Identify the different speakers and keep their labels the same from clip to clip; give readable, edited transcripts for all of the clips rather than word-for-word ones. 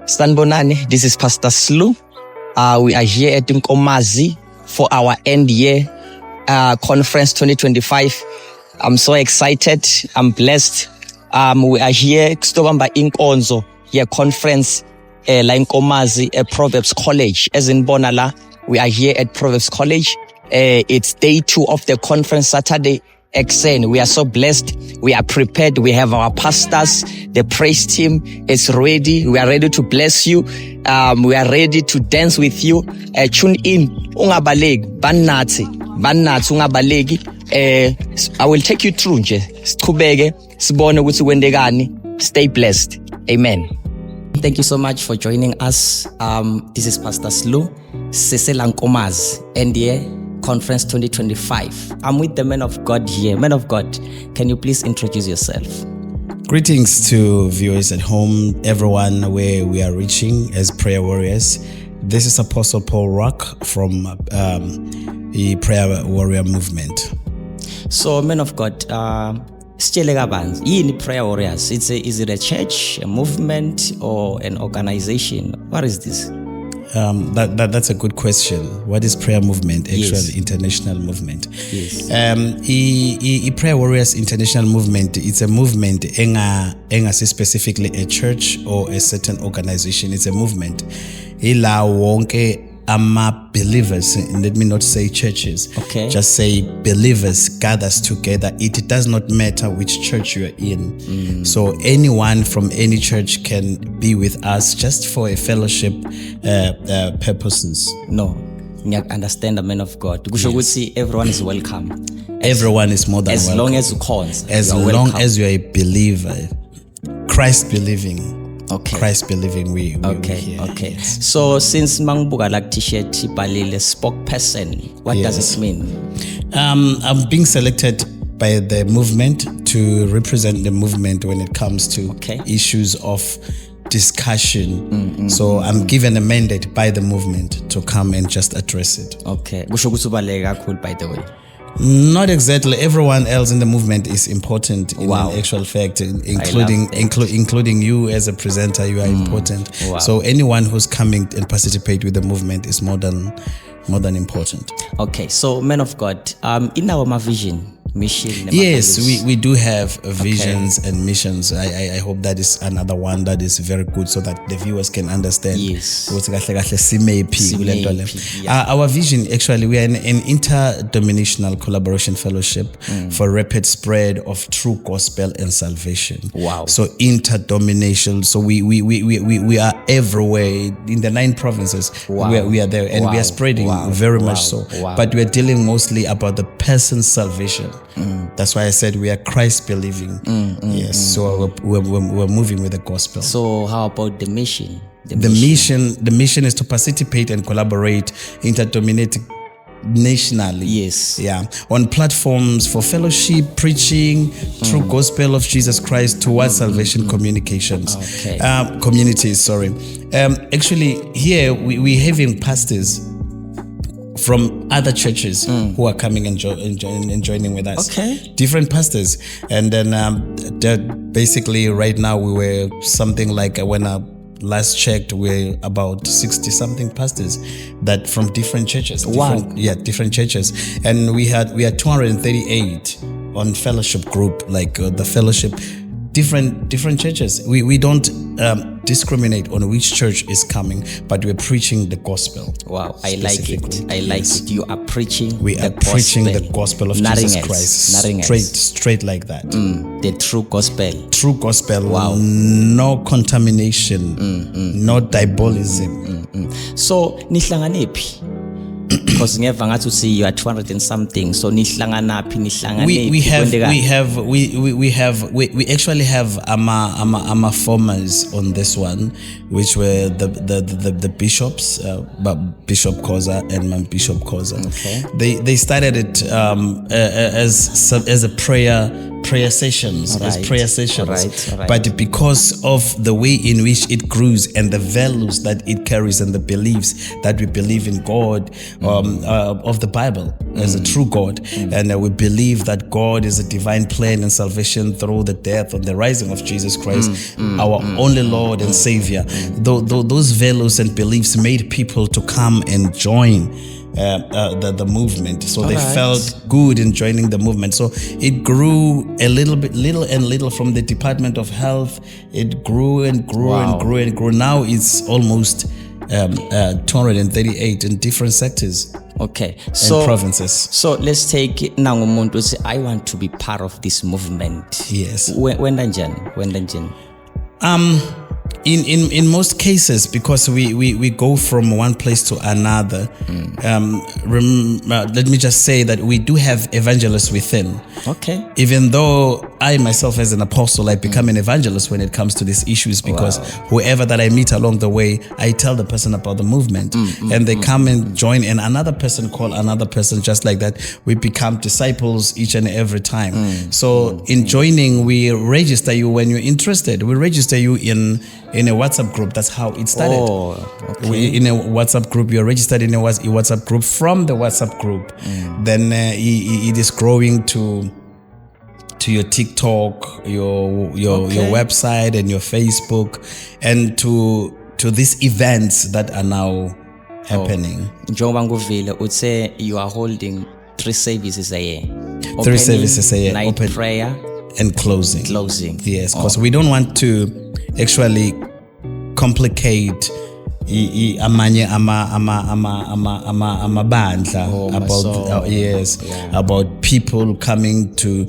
Speaker 1: Sanbonani, this is Pastor Slu. We are here at Nkomazi for our end year conference 2025. I'm so excited. I'm blessed. We are here Kstobamba Inkonzo here conference la Nkomazi at Proverbs College. As in Bonala, we are here at Proverbs College. It's day 2 of the conference, Saturday. Excellent. We are so blessed. We are prepared. We have our pastors. The praise team is ready. We are ready to bless you. We are ready to dance with you. Tune in. Ungabaleki. Banatsi ungabaleki. I will take you through nje. Siqhubeke sibone ukuthi kwendekani. Stay blessed. Amen. Thank you so much for joining us. This is Pastor Slu. Sisela Nkomazi. NDA Conference 2025. I'm with the man of God here. Man of God, can you please introduce yourself?
Speaker 2: Greetings to viewers at home, everyone where we are reaching as prayer warriors. This is Apostle Paul Rock from the Prayer Warrior Movement.
Speaker 1: So, man of God, in Prayer Warriors, is it a church, a movement, or an organization? What is this?
Speaker 2: That's a good question. What is Prayer Movement? Actually,
Speaker 1: Yes.
Speaker 2: international movement.
Speaker 1: Yes.
Speaker 2: Prayer Warriors International Movement. It's a movement. Enga specifically a church or a certain organization. It's a movement. Ila wonke ama believers. Let me not say churches.
Speaker 1: Okay.
Speaker 2: Just say believers gathers together. It does not matter which church you are in. So anyone from any church can be with us just for a fellowship purposes.
Speaker 1: No. I understand the man of God. Kusho ukuthi everyone is welcome.
Speaker 2: Everyone is more than
Speaker 1: As
Speaker 2: welcome.
Speaker 1: long as you cons.
Speaker 2: As long as you're a believer, Christ believing.
Speaker 1: Okay.
Speaker 2: Christ believing, we
Speaker 1: Okay,
Speaker 2: here.
Speaker 1: okay.
Speaker 2: Yes.
Speaker 1: So since Mangbuga like t-shirt balile spokesperson, what does
Speaker 2: Yes.
Speaker 1: it mean?
Speaker 2: I'm being selected by the movement to represent the movement when it comes to
Speaker 1: Okay.
Speaker 2: issues of discussion. So I'm given a mandate by the movement to come and just address it.
Speaker 1: Okay. Kusho ukuthi ubaluleke kakhulu, by the way.
Speaker 2: Not exactly. Everyone else in the movement is important in
Speaker 1: Wow.
Speaker 2: actual fact,
Speaker 1: love
Speaker 2: including you as a presenter. You are important.
Speaker 1: Wow.
Speaker 2: So anyone who's coming and participate with the movement is more than important.
Speaker 1: Okay. So, man of God, in our vision, mission.
Speaker 2: Yes, we do have visions and missions. I hope that is another one that is very good so that the viewers can understand.
Speaker 1: Yes.
Speaker 2: Ukuthi kahle kahle simephi kule nto le.
Speaker 1: Yeah.
Speaker 2: Our vision, actually, we are an interdenominational collaboration fellowship for rapid spread of true gospel and salvation.
Speaker 1: Wow.
Speaker 2: So interdenominational. So we are everywhere in the 9 provinces.
Speaker 1: Wow.
Speaker 2: We are there and we
Speaker 1: Wow.
Speaker 2: are spreading
Speaker 1: Wow.
Speaker 2: very
Speaker 1: Wow.
Speaker 2: much so.
Speaker 1: Wow.
Speaker 2: But we are dealing mostly about the person's salvation. That's why I said we are Christ believing. Yes. So we're moving with the gospel.
Speaker 1: So, how about the mission?
Speaker 2: The mission is to participate and collaborate nationally.
Speaker 1: Yes.
Speaker 2: Yeah. On platforms for fellowship, preaching, true gospel of Jesus Christ towards salvation communications.
Speaker 1: Okay.
Speaker 2: Communities, sorry. Actually, here we having pastors from other churches who are coming and joining with us.
Speaker 1: Okay.
Speaker 2: Different pastors. And then basically right now we were something like when I last checked, we're about 60 something pastors that from different churches.
Speaker 1: Wow.
Speaker 2: Different churches. And we had 238 on fellowship group, like the fellowship, different churches. We don't discriminate on which church is coming, but we're preaching the gospel.
Speaker 1: Wow, I like it.
Speaker 2: Specifically.
Speaker 1: I like
Speaker 2: Yes.
Speaker 1: it. You are preaching
Speaker 2: We
Speaker 1: the
Speaker 2: are preaching the gospel of
Speaker 1: Nothing
Speaker 2: Jesus
Speaker 1: else.
Speaker 2: Christ.
Speaker 1: Nothing else.
Speaker 2: Straight like that.
Speaker 1: The true gospel.
Speaker 2: True gospel.
Speaker 1: Wow.
Speaker 2: No contamination. No diabolism.
Speaker 1: So, nihlanganephi? Because ngeva ngathi uthi you are 200 and something. So nihlanganaphi?
Speaker 2: We actually have ama formers on this one, which were the bishops, Bishop Koza and Man Bishop Koza.
Speaker 1: Okay.
Speaker 2: They started it as a prayer prayer sessions.
Speaker 1: Alright,
Speaker 2: It's prayer sessions.
Speaker 1: alright.
Speaker 2: But because of the way in which it grows and the values that it carries and the beliefs that we believe in God, of the Bible as a true God, and we believe that God is a divine plan and salvation through the death and the rising of Jesus Christ, our only Lord and Savior. Those values and beliefs made people to come and join the movement. So they felt good in joining the movement. So it grew a little from the Department of Health. It grew and grew and grew and grew. Now it's almost 238 in different sectors.
Speaker 1: Okay,
Speaker 2: so provinces.
Speaker 1: So let's take Nangumuntu say, I want to be part of this movement.
Speaker 2: Yes.
Speaker 1: When Danjan?
Speaker 2: In most cases, because we go from one place to another, let me just say that we do have evangelists within.
Speaker 1: Okay.
Speaker 2: Even though I myself as an apostle, I become an evangelist when it comes to these issues, because whoever that I meet along the way, I tell the person about the movement, and they come and join, and another person call another person, just like that. We become disciples each and every time. So in joining, we register you when you're interested. We register you in a WhatsApp group. That's how it started. In a WhatsApp group, you're registered in a WhatsApp group. From the WhatsApp group, then it is growing to your TikTok, your website, and your Facebook, and to these events that are now happening.
Speaker 1: Njengoba would say you are holding 3 services a year.
Speaker 2: 3 services a year.
Speaker 1: Night prayer
Speaker 2: and closing. Yes, because we don't want to actually complicate amanye amabandla about people coming to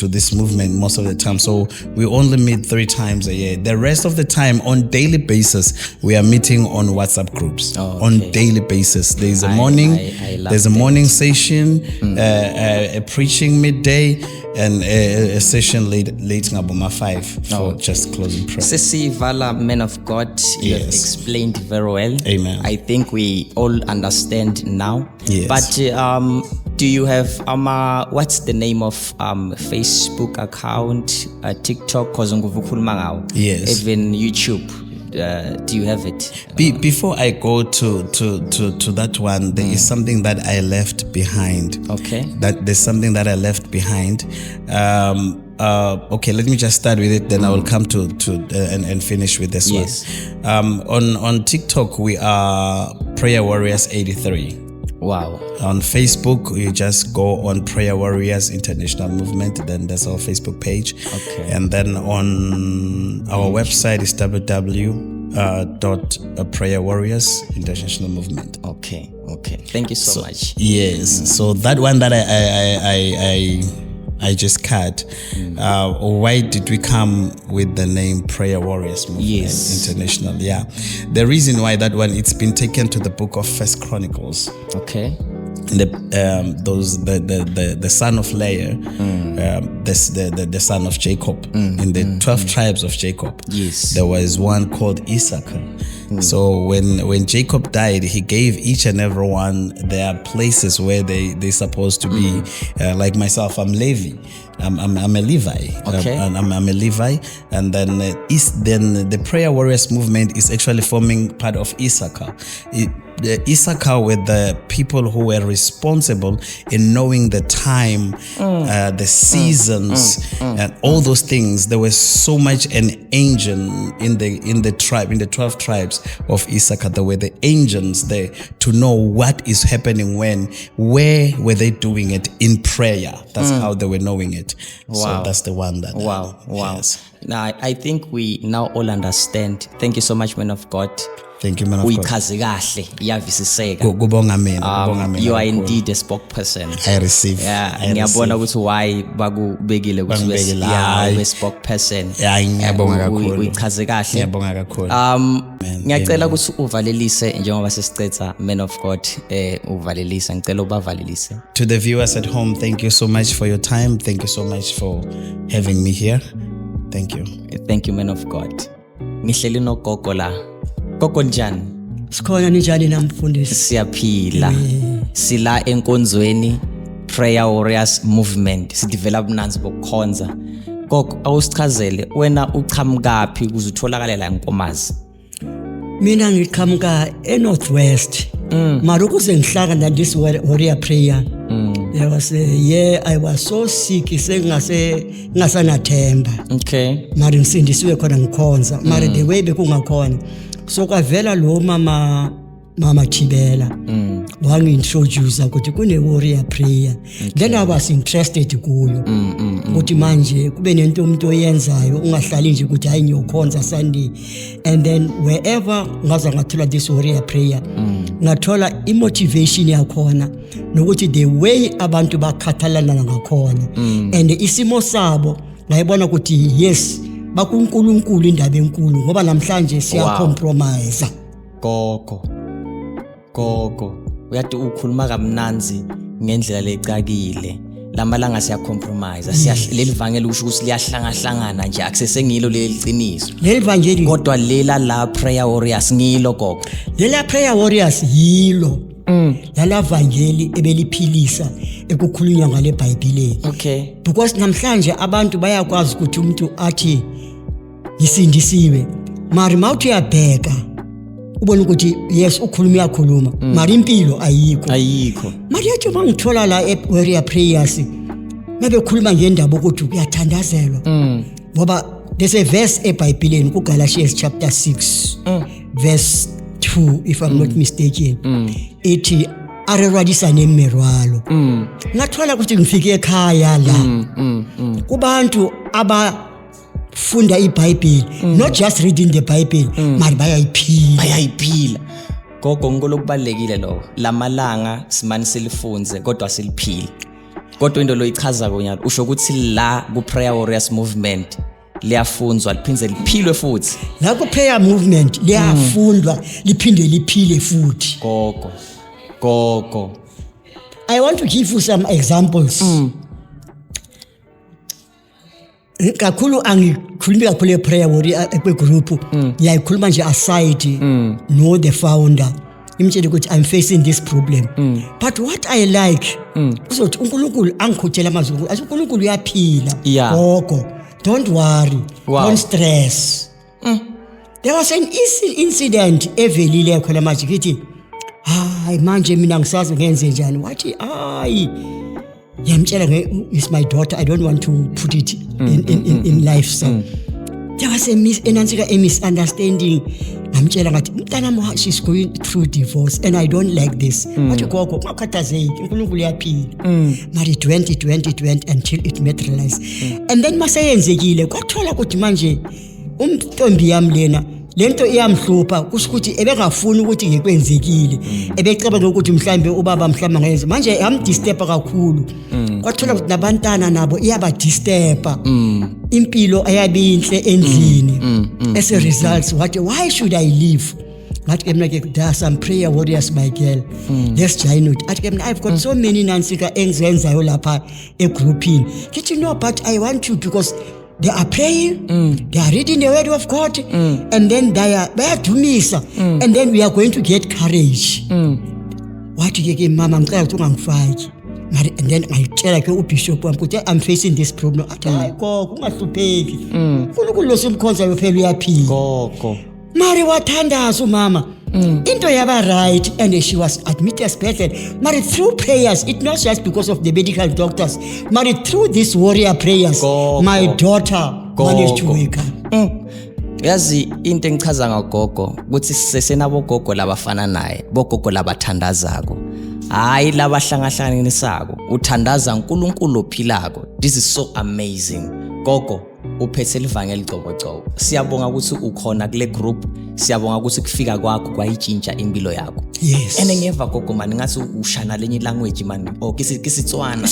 Speaker 2: this movement most of the time. So we only meet 3 times a year. The rest of the time, on daily basis, we are meeting on WhatsApp groups. On daily basis, there's a morning, there's a morning session, a preaching midday, and a session late ngaboma 5 for just closing prayer.
Speaker 1: Sesivala, men of God, you have explained very well.
Speaker 2: Amen.
Speaker 1: I think we all understand now.
Speaker 2: Yes.
Speaker 1: But do you have what's the name of Facebook account, TikTok,
Speaker 2: yes,
Speaker 1: even YouTube? Do you have it?
Speaker 2: Before I go to that one, there is something that I left behind.
Speaker 1: Okay.
Speaker 2: That there's something that I left behind. Okay, let me just start with it, then I will come to and finish with this one. On TikTok, we are Prayer Warriors 83.
Speaker 1: Wow.
Speaker 2: On Facebook, you just go on Prayer Warriors International Movement, then that's our Facebook page.
Speaker 1: Okay.
Speaker 2: And then on our website is www.Prayer Warriors International Movement.
Speaker 1: Okay. Thank you so much.
Speaker 2: Yes. So that one that I just cut. Why did we come with the name Prayer Warriors Movement International? Yeah, the reason why that one, it's been taken to the book of First Chronicles.
Speaker 1: Okay.
Speaker 2: The son of Leah, the son of Jacob, in the 12 tribes of Jacob.
Speaker 1: Yes.
Speaker 2: There was one called Issachar. So when Jacob died, he gave each and every one their places where they're supposed to be. Like myself, I'm Levi. I'm a Levi.
Speaker 1: Okay.
Speaker 2: I'm a Levi. And then the Prayer Warriors Movement is actually forming part of Issachar. The Issachar were the people who were responsible in knowing the time, the seasons, and all those things. There was so much an engine in the 12 tribes of Issachar. There were the engines there to know what is happening when, where were they doing it in prayer. That's how they were knowing it.
Speaker 1: Wow.
Speaker 2: So that's the one that.
Speaker 1: Wow.
Speaker 2: Yes.
Speaker 1: Now I think we now all understand. Thank you so much, man of God.
Speaker 2: Thank you, man of God.
Speaker 1: You are indeed a spokesperson.
Speaker 2: I receive.
Speaker 1: Ngiyabona ukuthi why bakubekile ukuthi ube spokesperson. Uyichaze kahle. Ngiyacela ukuthi uvalelise njengoba sesicetha, man of God, uvalelise. Ngicela ubavalelise.
Speaker 2: To the viewers at home, thank you so much for your time. Thank you so much for having me here. Thank you.
Speaker 1: Thank you, man of God. Ngihleli nogogo la. Gogo njani?
Speaker 3: Sikhona njani namfundisi?
Speaker 1: Siyaphila. Sila enkonzweni Prayer Warriors Movement sidevelop nansi bokukhonza gogo awusichazele wena uqhamukaphi ukuze utholakale la eNkomazi.
Speaker 3: Mina ngiqhamuka eNorthwest mara ukuze ngihlangana this warrior prayer there was a year I was so sick ngasanathemba
Speaker 1: Okay.
Speaker 3: mara ngisindisiwe khona ngikhonza mara the way bekungakhona so kwavela lo mama Chibela wangi-introduce ukuthi kune warrior prayer then I was interested kuyo ukuthi manje kube nento umuntu oyenzayo ungahlali nje ukuthi hayi ngiyokhonza Sunday and then wherever ngaza ngathola this warrior prayer ngathola imotivation yakhona nokuthi the way abantu bakhathalana ngakhona and isimo sabo ngayibona ukuthi yes bakuNkulunkulu indaba enkulu ngoba namhlanje siya compromise.
Speaker 1: Gogo uyathi ukhuluma kamnanzi ngendlela lecakile lamalanga siya compromise leli vangeli usho ukuthi liyahlangana nje akusesengilo leli qiniso
Speaker 3: leli vangeli
Speaker 1: kodwa lela la prayer warriors ngilo gogo
Speaker 3: lela prayer warriors yilo lala vangeli ebeliphilisa ekukhulunywa ngale eBhayibhelini.
Speaker 1: Okay.
Speaker 3: Because namhlanje abantu bayakwazi ukuthi umuntu athi ngisindisiwe mara mawuthi uyabheka ubona ukuthi yes uyakhuluma mara impilo ayikho mara yathi mangithola la warrior prayers mabekhuluma ngendaba ukuthi uyathandazelwa ngoba there's a verse eBhayibhelini kuGalatians chapter 6 verse 2 if I'm not mistaken ithi arerwadisa nemirwalo ngathola ukuthi ngifike ekhaya la kubantu funda iBhayibheli not just reading the Bible mari bayayiphila
Speaker 1: gogo ngolokubalekile lo lamalanga simani silifunze kodwa siliphile kodwa into lo ichaza konyalo usho ukuthi la ku prayer warriors movement liyafunzwa liphinde liphilwe futhi
Speaker 3: la ku prayer movement liyafundwa liphinde liphile futhi
Speaker 1: gogo
Speaker 3: I want to give you some examples kakhulu angikhulumi kakhulu eprayer warrior group ngiyayikhuluma nje aside no the founder imtshela ukuthi I'm facing this problem but what I like uzothi uNkulunkulu angikhothela amazwi ukuthi uNkulunkulu uyaphila gogo don't worry don't stress there was an incident evelile khona manje kithi hayi manje mina ngisazi ngenze njani wathi hayi yamtshela is my daughter I don't want to put it in life so there was a misunderstanding ngamtshela ngathi umntana she's going through divorce and I don't like this wathi gogo ungakhathazeki uNkulunkulu uyaphila mari 20 until it materialized and then masayenzekile kwathola ukuthi manje umntombi yami lena lento iyamhlupha kusikuthi ebengafuni ukuthi ngekwenzekile ebecabanga ukuthi mhlambe ubaba mhlamba ngenze manje yamdisturb kakhulu kwathola ukuthi nabantana nabo iyabadisturb impilo ayabinhle endlini as a result wathi why should I leave ngathi mina ke there are some prayer warriors my girl let's join it athi mina I've got so many nansika engizenzayo lapha egroupini kithi no but I want to because they are praying they are reading the word of God and then they are bayadumisa and then we are going to get courage wathi ke mama ngicela ukuthi ungangifaki mari and then ngayitshela ke uBishop wami ukuthi I'm facing this problem athi hayi gogo ungahlupheki uNkulunkulu losimkhonza phela uyaphila gogo mari wathandaza umama into yaba right and she was admitted as patient mari through prayers it not just because of the medical doctors mari through this warrior prayers my daughter managed to wake up
Speaker 1: yazi into engichaza ngagogo ukuthi sisenabo gogo labafana naye bogogo labathandazako hayi labahlangahlanganisako uthandaza uNkulunkulu ophilako this is so amazing gogo uphethe livangeli gcobo siyabonga ukuthi ukhona kule group siyabonga ukuthi kufika kwakho kwayitshintsha impilo yakho
Speaker 3: yes
Speaker 1: ene ngeva gogo mani ngathi ushana lenye language mani kisitswana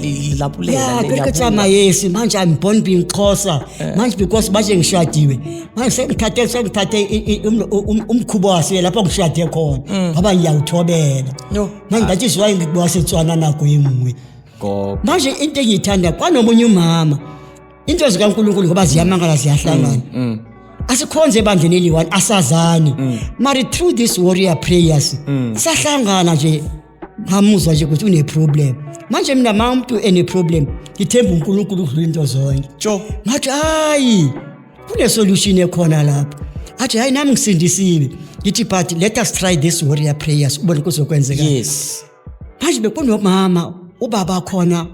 Speaker 1: lilapulela
Speaker 3: ngiyacama yes manje I'm born being Xhosa manje because manje ngishadiwe manje sengithathe umkhubo wase lapha ngishade khona ngoba ngiyawuthobela manje ngathi siwaye ngibasetswana nako yemwe
Speaker 1: gogo
Speaker 3: manje into engiyithanda kwanomunye umama into zikaNkulunkulu ngoba ziyamangala ziyahlangana asikhonze ebandleni eli1 asazani mari through this warrior prayers sahlangana nje ngamuzwa nje ukuthi une problem manje mina umuntu ene problem ngithemba uNkulunkulu udlula into zonke
Speaker 1: Sure.
Speaker 3: ngathi hayi kune solution ekhona lapha athi hayi nami ngisindisiwe ngithi but let us try this warrior prayers ubone kuzokwenzeka
Speaker 1: Yes.
Speaker 3: manje bekunomama ubaba khona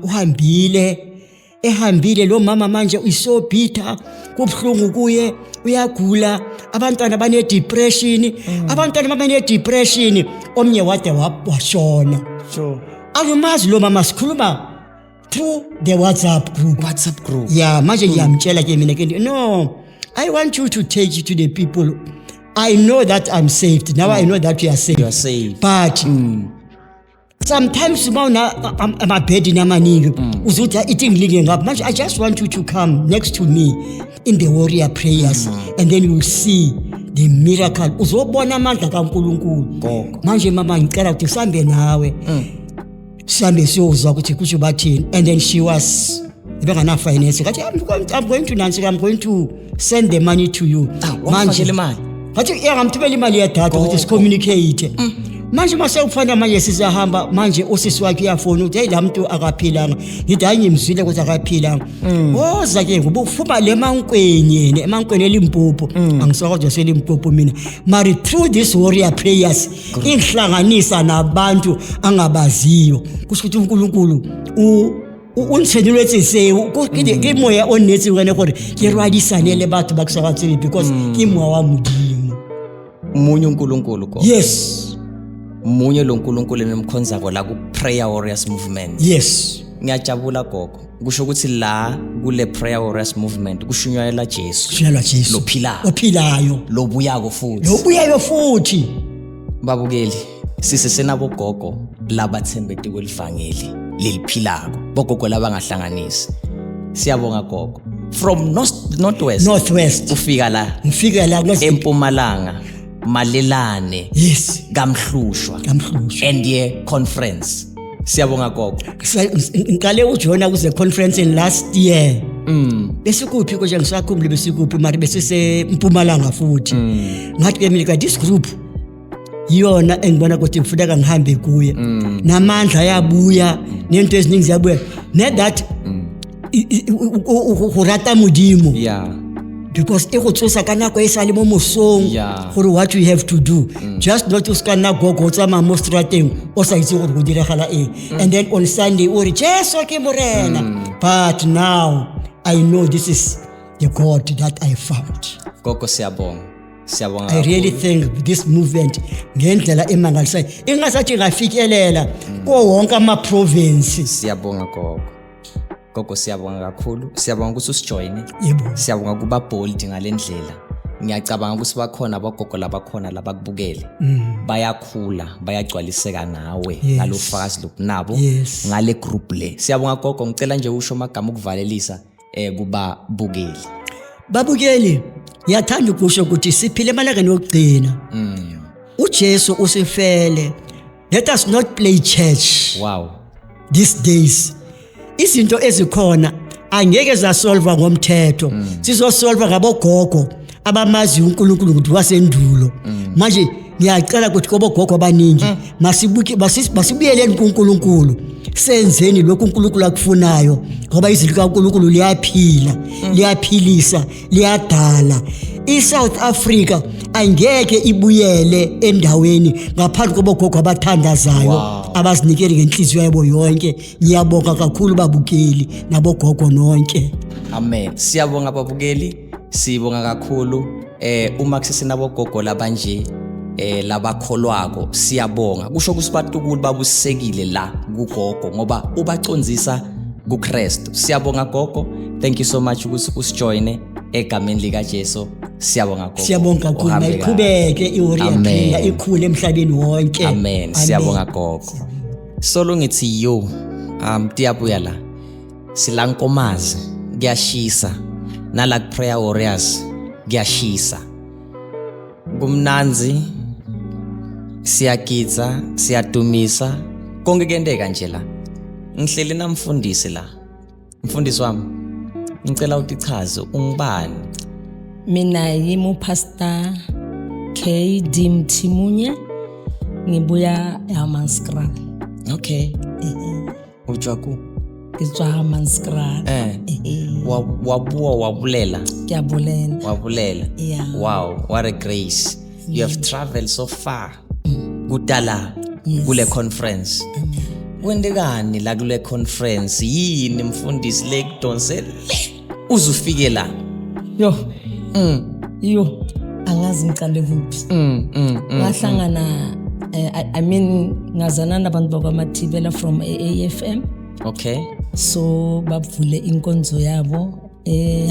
Speaker 3: ehambile lo mama manje uyiso bitter kubhlungu kuye uyagula abantwana bane depression abantwana bane depression omnye wade washona
Speaker 1: Sure.
Speaker 3: akumazi lo mama sikhuluma through the WhatsApp group yeah manje ngiyamtshela ke mina ke no I want you to take it to the people. I know that I'm saved now. I know that you are saved, but sometimes I'm a bed in amaningi uzuthi eating linge ngapha manje I just want you to come next to me in the warrior prayers and then you will see the miracle uzobona amandla kaNkulunkulu manje mama ngicela ukuthi sihambe nawe sihambe siyozwa ukuthi kusho bathini and then she was ibengana finance kathi I'm going to Nancy, I'm going to send the money to you
Speaker 1: manje le mali
Speaker 3: kathi ngamthumela imali ya data ukuthi sicommunicate manje mase ufana manje sizahamba manje usisi wakhe uyafona ukuthi hey la muntu akaphilanga ngithi hayi ngimzwile ukuthi akaphilanga woza ke ngubufuma le mankweni yena emankweni elimpopo angisakwazi selimpopo mina mari through this warrior prayers inhlanganisa nabantu angabaziyo kusho ukuthi uNkulunkulu untseneletse ke moya onetsi wena gore ke rwadisanele batho ba kusakatsele because ke moya wa modimo
Speaker 1: munye uNkulunkulu ko
Speaker 3: yes
Speaker 1: munye lo uNkulunkulu enemkhonzako la ku prayer warriors movement
Speaker 3: yes
Speaker 1: ngiyajabula gogo kusho ukuthi la kule prayer warriors movement kushunyayela Jesu ophilayo lobuyayo futhi babukeli sisesenabo gogo labathembete kwelivangeli leliphilako bogogo labangahlanganisi siyabonga gogo from northwest ufika la eMpumalanga Malelane
Speaker 3: yes
Speaker 1: Kamhlushwa and ye conference siyabonga gogo
Speaker 3: ngicale uJona kuze conference in last year besikuphi konje ngisakhumbule besikuphi mari besise eMpumalanga futhi ngathi ke mina this group yona engibona ukuthi kufuneka ngihambe kuye namandla yabuya nento eziningi ziyabuya that urata modimo
Speaker 1: yeah
Speaker 3: because ekutsosa kana kwa isali mo mosong for what we have to do just not to scan gogo tsama mo strateng o sa itse gore go diragala and then on Sunday o re Jesu ke morena but now I know this is the God that I found
Speaker 1: gogo siyabonga
Speaker 3: I really think this movement ngendlela emangalisayo ingasathi ngafikelela ko wonke ama province
Speaker 1: siyabonga gogo siyabonga kakhulu siyabonga ukuthi usijoine
Speaker 3: yebo
Speaker 1: siyabonga kuba bold ngalendlela ngiyacabanga ukuthi bakhona abagogo labakhona labakubukele bayakhula bayagcwaliseka nawe ngalofakazi lokunabo ngale group le siyabonga gogo ngicela nje usho amagama ukuvalelisa kuba
Speaker 3: babukeli ngiyathanda ukusho ukuthi siphile emalangeni okugcina uJesu usifele let us not play church these days izinto ezikhona angeke zasolve ngomthetho sizosolve ngabogogo abamazi uNkulunkulu ukuthi wasendulo manje ngiyacela ukuthi kobogogo abaningi masibuyeleni kuNkulunkulu senzeni lokhu uNkulunkulu akufunayo ngoba izinto kaNkulunkulu liyaphilisa liyadala iSouth Africa angeke ibuyele endaweni ngaphandle kobogogo abathandazayo abazinikele ngenhliziyo yabo yonke ngiyabonga kakhulu babukeli nabogogo nonke
Speaker 1: amen siyabonga babukeli sibonga kakhulu uma kusesenabogogo labanje labakholwako siyabonga kusho ukuthi batukulu babusekile la kugogo ngoba ubacondzisa kuKristu siyabonga gogo thank you so much ukuthi usijoine egameni lika Jesu siyabonga gogo
Speaker 3: siyabonga kakhulu mayiqhubeke iwarrior prayer ikhule emhlabeni wonke
Speaker 1: amen siyabonga gogo solo ngithi yo tiyabuya la silankomazi kuyashisa nala prayer warriors kuyashisa kumnanzi siyagidza siyadumisa konke kuyendeka nje la ngihleli namfundisi la mfundisi wami ngicela utichaze ungubani
Speaker 4: mina yimi Pastor KD Mthimunye ngibuya eHammanskraal
Speaker 1: Okay. Ujwaku.
Speaker 4: ke tswa Hammanskraal.
Speaker 1: Wabuwa wabulela.
Speaker 4: Ke a bolela.
Speaker 1: Wabulela.
Speaker 4: Yeah.
Speaker 1: Wow, what a grace. You have traveled so far. Kudala
Speaker 4: Yes.
Speaker 1: kule conference. Kwendekani la kule conference yini mfundisi le kudonsele uzufike la?
Speaker 4: Yo. Yo. Angazi ngiqale kuphi. Ngahlangana I mean ngazana nabantu bakwaMathibela from AAFM.
Speaker 1: Okay.
Speaker 4: So bavule inkonzo yabo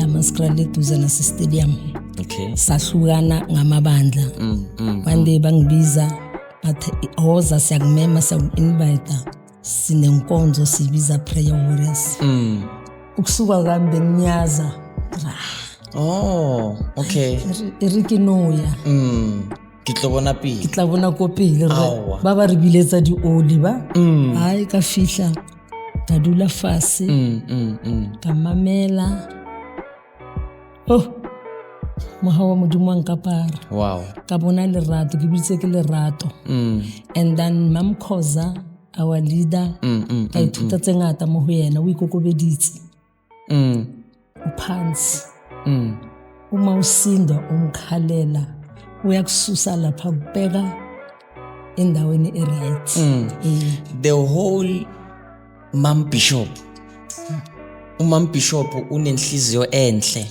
Speaker 4: Hammanskraal eduze nase stadium.
Speaker 1: Okay.
Speaker 4: Sahlukana ngamabandla. One day bangibiza bathi oza siyakumema siyaku-invite sinenkonzo sibiza prayer warriors. Ukusuka kami benginyaza.
Speaker 1: Oh, okay.
Speaker 4: Irikinoya.
Speaker 1: Kitlobona pi.
Speaker 4: Kitlabona kopile
Speaker 1: Awa.
Speaker 4: ba ba re biletsa di oli ba. Hai ka fihla ka dula fase. Ka mamela. Oh. Mohawa modimo wa nkapara.
Speaker 1: Wow.
Speaker 4: Ka bona lerato ke bitse ke lerato. And then Mam Khoza, our leader, ka ithuta tse ngata mo ho yena o ikokobeditse. Uphansi. Uma usindwa umkhalela uyakususa lapha kubeka endaweni eright.
Speaker 1: The whole Mam Bishop. Umam Bishop unenhliziyo enhle.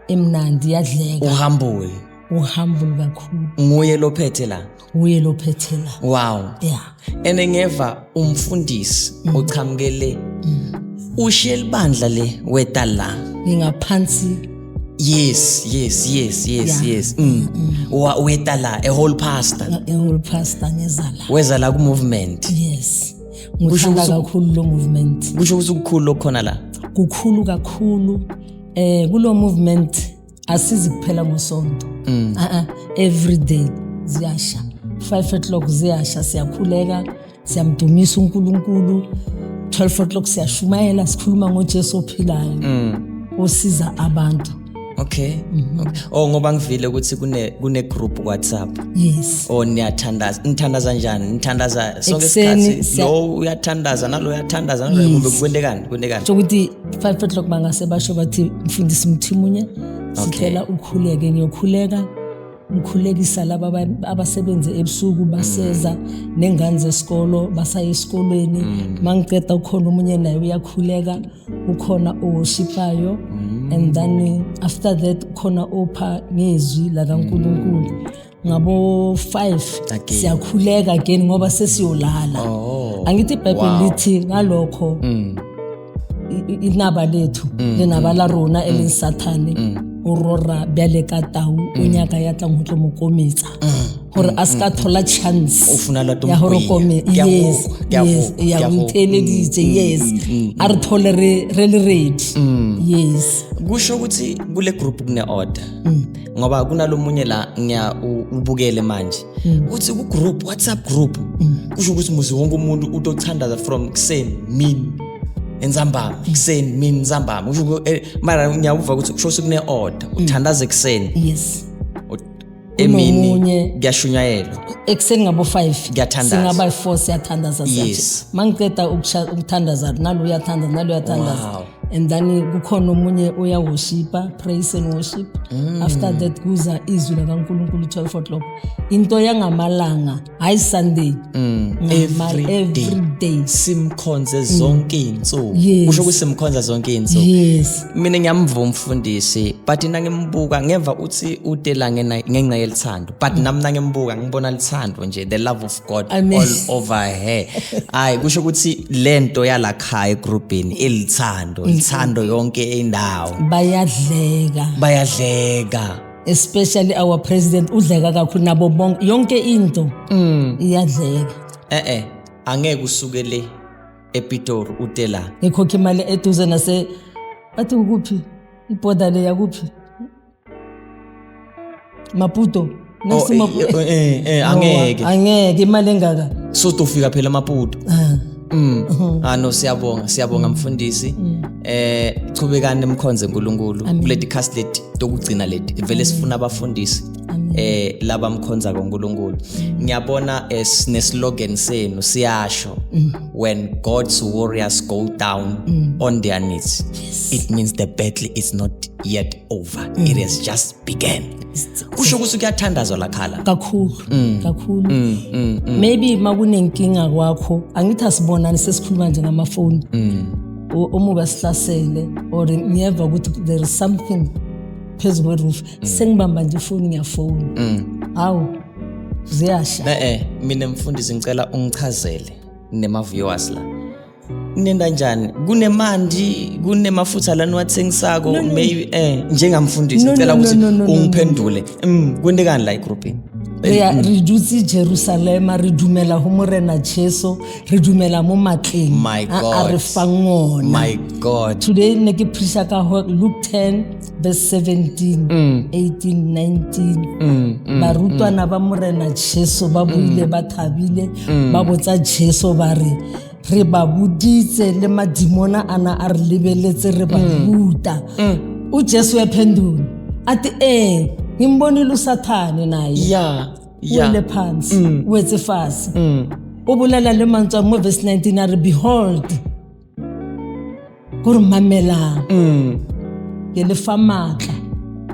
Speaker 4: Emnandi yadleka.
Speaker 1: Uhambule.
Speaker 4: Uhambule kakhulu.
Speaker 1: Nguye lophethe la.
Speaker 4: Uye lophethela.
Speaker 1: Wow.
Speaker 4: Yeah.
Speaker 1: Enengeva umfundisi ochamukele ushiyela ibandla le weta la.
Speaker 4: Ngingaphansi.
Speaker 1: Yes. Weta la a whole pastor.
Speaker 4: A whole pastor ngezala.
Speaker 1: Weza la ku movement.
Speaker 4: Yes. Ngithanda kakhulu lo movement.
Speaker 1: Kusho ukuthi ukukhulu lokhona la.
Speaker 4: Kukhulu kakhulu. Kulo movement asizi kuphela ngosonto. Every day ziyasha. 5 o'clock ziyasha siyakhuleka, siyamdumisa uNkulunkulu. 12 o'clock siyashumayela sikhuluma ngoJesu ophilayo. Osiza abantu.
Speaker 1: Okay. Oh ngoba ngivile ukuthi kune group ku WhatsApp.
Speaker 4: Yes.
Speaker 1: Oh niyathandaza. Nithandaza kanjani? Nithandaza sonke isikhathi. Lo uyathandaza nalo uyathandaza nalo kumbe kwendekani?
Speaker 4: Ukuthi 5 o'clock bangase basho bathi mfundisi Mthimunye sicela ukhuleke ngiyokhuleka. Ngikhulekisa laba abasebenze ebusuku baseza nengane zesikolo basaya esikolweni. Mangiceda ukhona umunye naye uyakhuleka ukhona owoshipayo. And then after that khona opha ngezwi la kaNkulunkulu ngabo 5 siyakhuleka again ngoba sesiyolala. Angithi iBhayibheli lithi ngalokho inaba lethu lenaba la rona elisathane urora bjale ka tau unyaka ya tla ngotlo mokometsa hore aska thola chance
Speaker 1: ufuna la
Speaker 4: ya hore kome. Yes ya utheleditse. Yes are thole re ready. Yes
Speaker 1: kusho ukuthi kule group kune order ngoba kunalomunye la ngiya ubukele manje uthi ku group WhatsApp group kusho ukuthi muzi wonke umuntu utothandaza from kuseni mini enzambama kuseni mini nzambama kusho mara ngiyavuka ukuthi kusho kune order uthandaza kuseni.
Speaker 4: Yes
Speaker 1: emini kuyashunyayelwa
Speaker 4: ekuseni ngabo 5
Speaker 1: kuyathandaza
Speaker 4: singaba 4 siyathandaza
Speaker 1: yes.
Speaker 4: Mangiceda ukuthandaza nalo uyathandaza nalo uyathandaza.
Speaker 1: Wow.
Speaker 4: And then kukhona umunye uya worshipa praise and worship. After that kuza izwi la kaNkulunkulu 12 o'clock into yangamalanga hayi Sunday. Every day
Speaker 1: simkhonze zonke insuku
Speaker 4: Yes.
Speaker 1: kusho ukuthi simkhonza zonke insuku.
Speaker 4: Yes
Speaker 1: Mina ngiyamva umfundisi but nangimbuka ngemva uthi udela ngenxa yelithando but nami nangimbuka ngibona lithando nje the love of God all over her. Hayi kusho ukuthi lento yala khaya egroupini elithando yonke indawo bayadleka
Speaker 4: especially our president udleka kakhulu nabo bonke yonke into iyadleka.
Speaker 1: Angeke usukele ePitori utela
Speaker 4: Ekhokha imali eduze nase bathi ukuphi iborder le yakuphi Maputo angeke imali engaka
Speaker 1: so tofika phela Maputo. No siyabonga mfundisi. Chubekani emkhonze uNkulunkulu kuleti cast leti dokugcina leti vele sifuna abafundisi labamkhonza uNkulunkulu. Ngiyabona neslogan senu siyasho, when God's warriors go down on their knees, it means the battle is not yet over. It has just begun. Kusho ukuthi kuyathandazwa lakhala
Speaker 4: kakhulu. Maybe makunenkinga kwakho angithi asibonani sesikhuluma nje ngamafoni. Umuba sihlasele or ngiyeva ukuthi there is something phezu kweroof, sengibamba nje ifoni ngiyafona. Hawu ziyasha.
Speaker 1: Mina mfundisi ngicela ungichazele nema-viewers la. Nenda njani? Kunemandi, kunemafutha lana wathengisako maybe njengamfundisi ngicela ukuthi ungiphendule. Kwendekani la egroupini?
Speaker 4: Re dutse Jerusalem, re dumela ho Morena Jesu, re dumela mo matleng a re fangona.
Speaker 1: My God.
Speaker 4: Today ne ke preacha ka Luke 10 verse 17, 18, 19. Barutwana ba Morena Jesu ba buile ba thabile ba botsa Jesu ba re ba buditse le madimona ana a re lebeletse re ba buta. U Jesu ephendula ati ngimbonile uSathane naye wele phansi wethe fasi ubulala le mantswa mo verse 19 ari behold go mamela ke le fa matla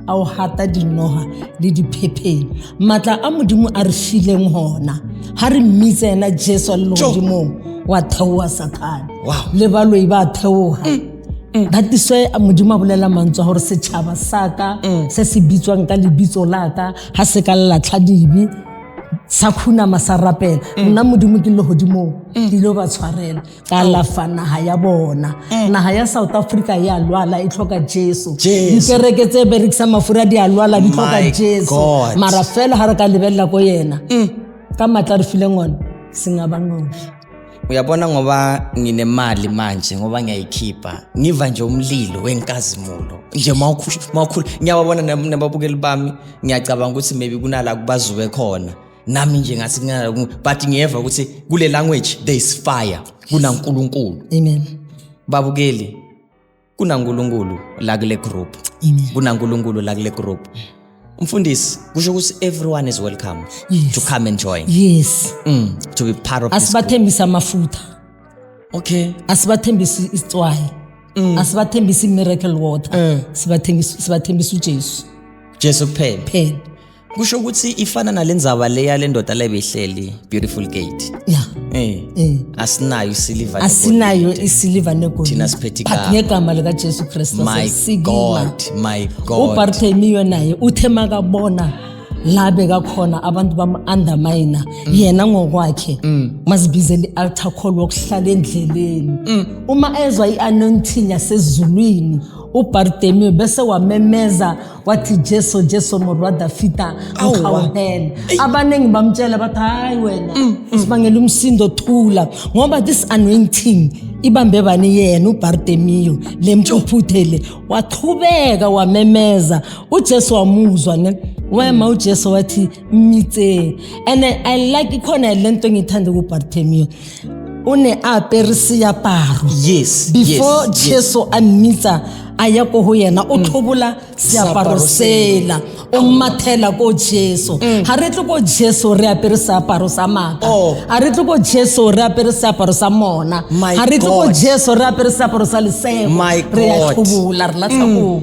Speaker 4: a o hata dinoha le diphephe matla a modimo a re fileng hona ha re mmitse ena Jesu le modimo wa theoa Sathane le baloi ba theoha. That is why modimo a bolela mantswe hore setjhaba saka se se bitswang ka lebitso laka ha se ka latla dibi sa khuna masarapela nna modimo ke le hodimo di lo ba tshwarela ka la fana ha ya bona naha ya South Africa ya lwala e tlhoka Jesu dikereke tse berikisa mafura di a lwala di tlhoka Jesu mara fela ha re ka lebella ko yena ka matla re file ngwana singaba ngoba.
Speaker 1: Uyabona ngoba nginemali manje ngoba ngiyayikhipha ngiva nje umlilo wenkazimulo nje mawukhulu ngiyabona nababukeli bami ngiyacabanga ukuthi maybe kunala kubazuwe khona nami nje ngathi ngina but ngiyeva ukuthi kule language there is fire kunaNkulunkulu.
Speaker 4: Amen.
Speaker 1: Babukeli kunaNkulunkulu la kule group. kunaNkulunkulu la kule group. Mfundisi kusho ukuthi everyone is welcome to come and join.
Speaker 4: Yes.
Speaker 1: To be part of this.
Speaker 4: Asibathembisa amafutha.
Speaker 1: Okay.
Speaker 4: Asibathembisa isitswayi. Asibathembisa miracle water. Sibathembisa uJesu.
Speaker 1: Jesu kuphela.
Speaker 4: Phela.
Speaker 1: Kusho ukuthi ifana nalendzaba leya lendoda lebehleli Beautiful Gate. Asinayo isiliva.
Speaker 4: Asinayo isiliva negolide.
Speaker 1: Thina siphethe
Speaker 4: ka. But ngegama lika Jesu Kristu
Speaker 1: sesigila. My God.
Speaker 4: uBartholomew naye uthema kabona labe kakhona abantu bam-undermine yena ngokwakhe mazibizele i-altar call wokuhlala endleleni uma ezwa i-anointing yasezulwini uBartholomew bese wamemeza wathi Jesu morwa Dafita ukhawuhela abaningi bamtshela bathi hayi wena usibangela umsindo thula ngoba this anointing ibambe bani yena uBartholomew lemphuphuthele waqhubeka wamemeza uJesu wamuzwa wema uJesu wathi mitse and I like ikhona lento ngithanda kuBartholomew une aperisi ya paro.
Speaker 1: Yes.
Speaker 4: Before Jesu amitsa ayako ho yena o tlhobola seaparo sela o mathela ko Jesu ha re tlo ko Jesu re apere seaparo sa maka ha re tlo ko Jesu re apere seaparo sa mona ha re tlo ko Jesu re apere seaparo sa lesego re ya tlhobola re latla go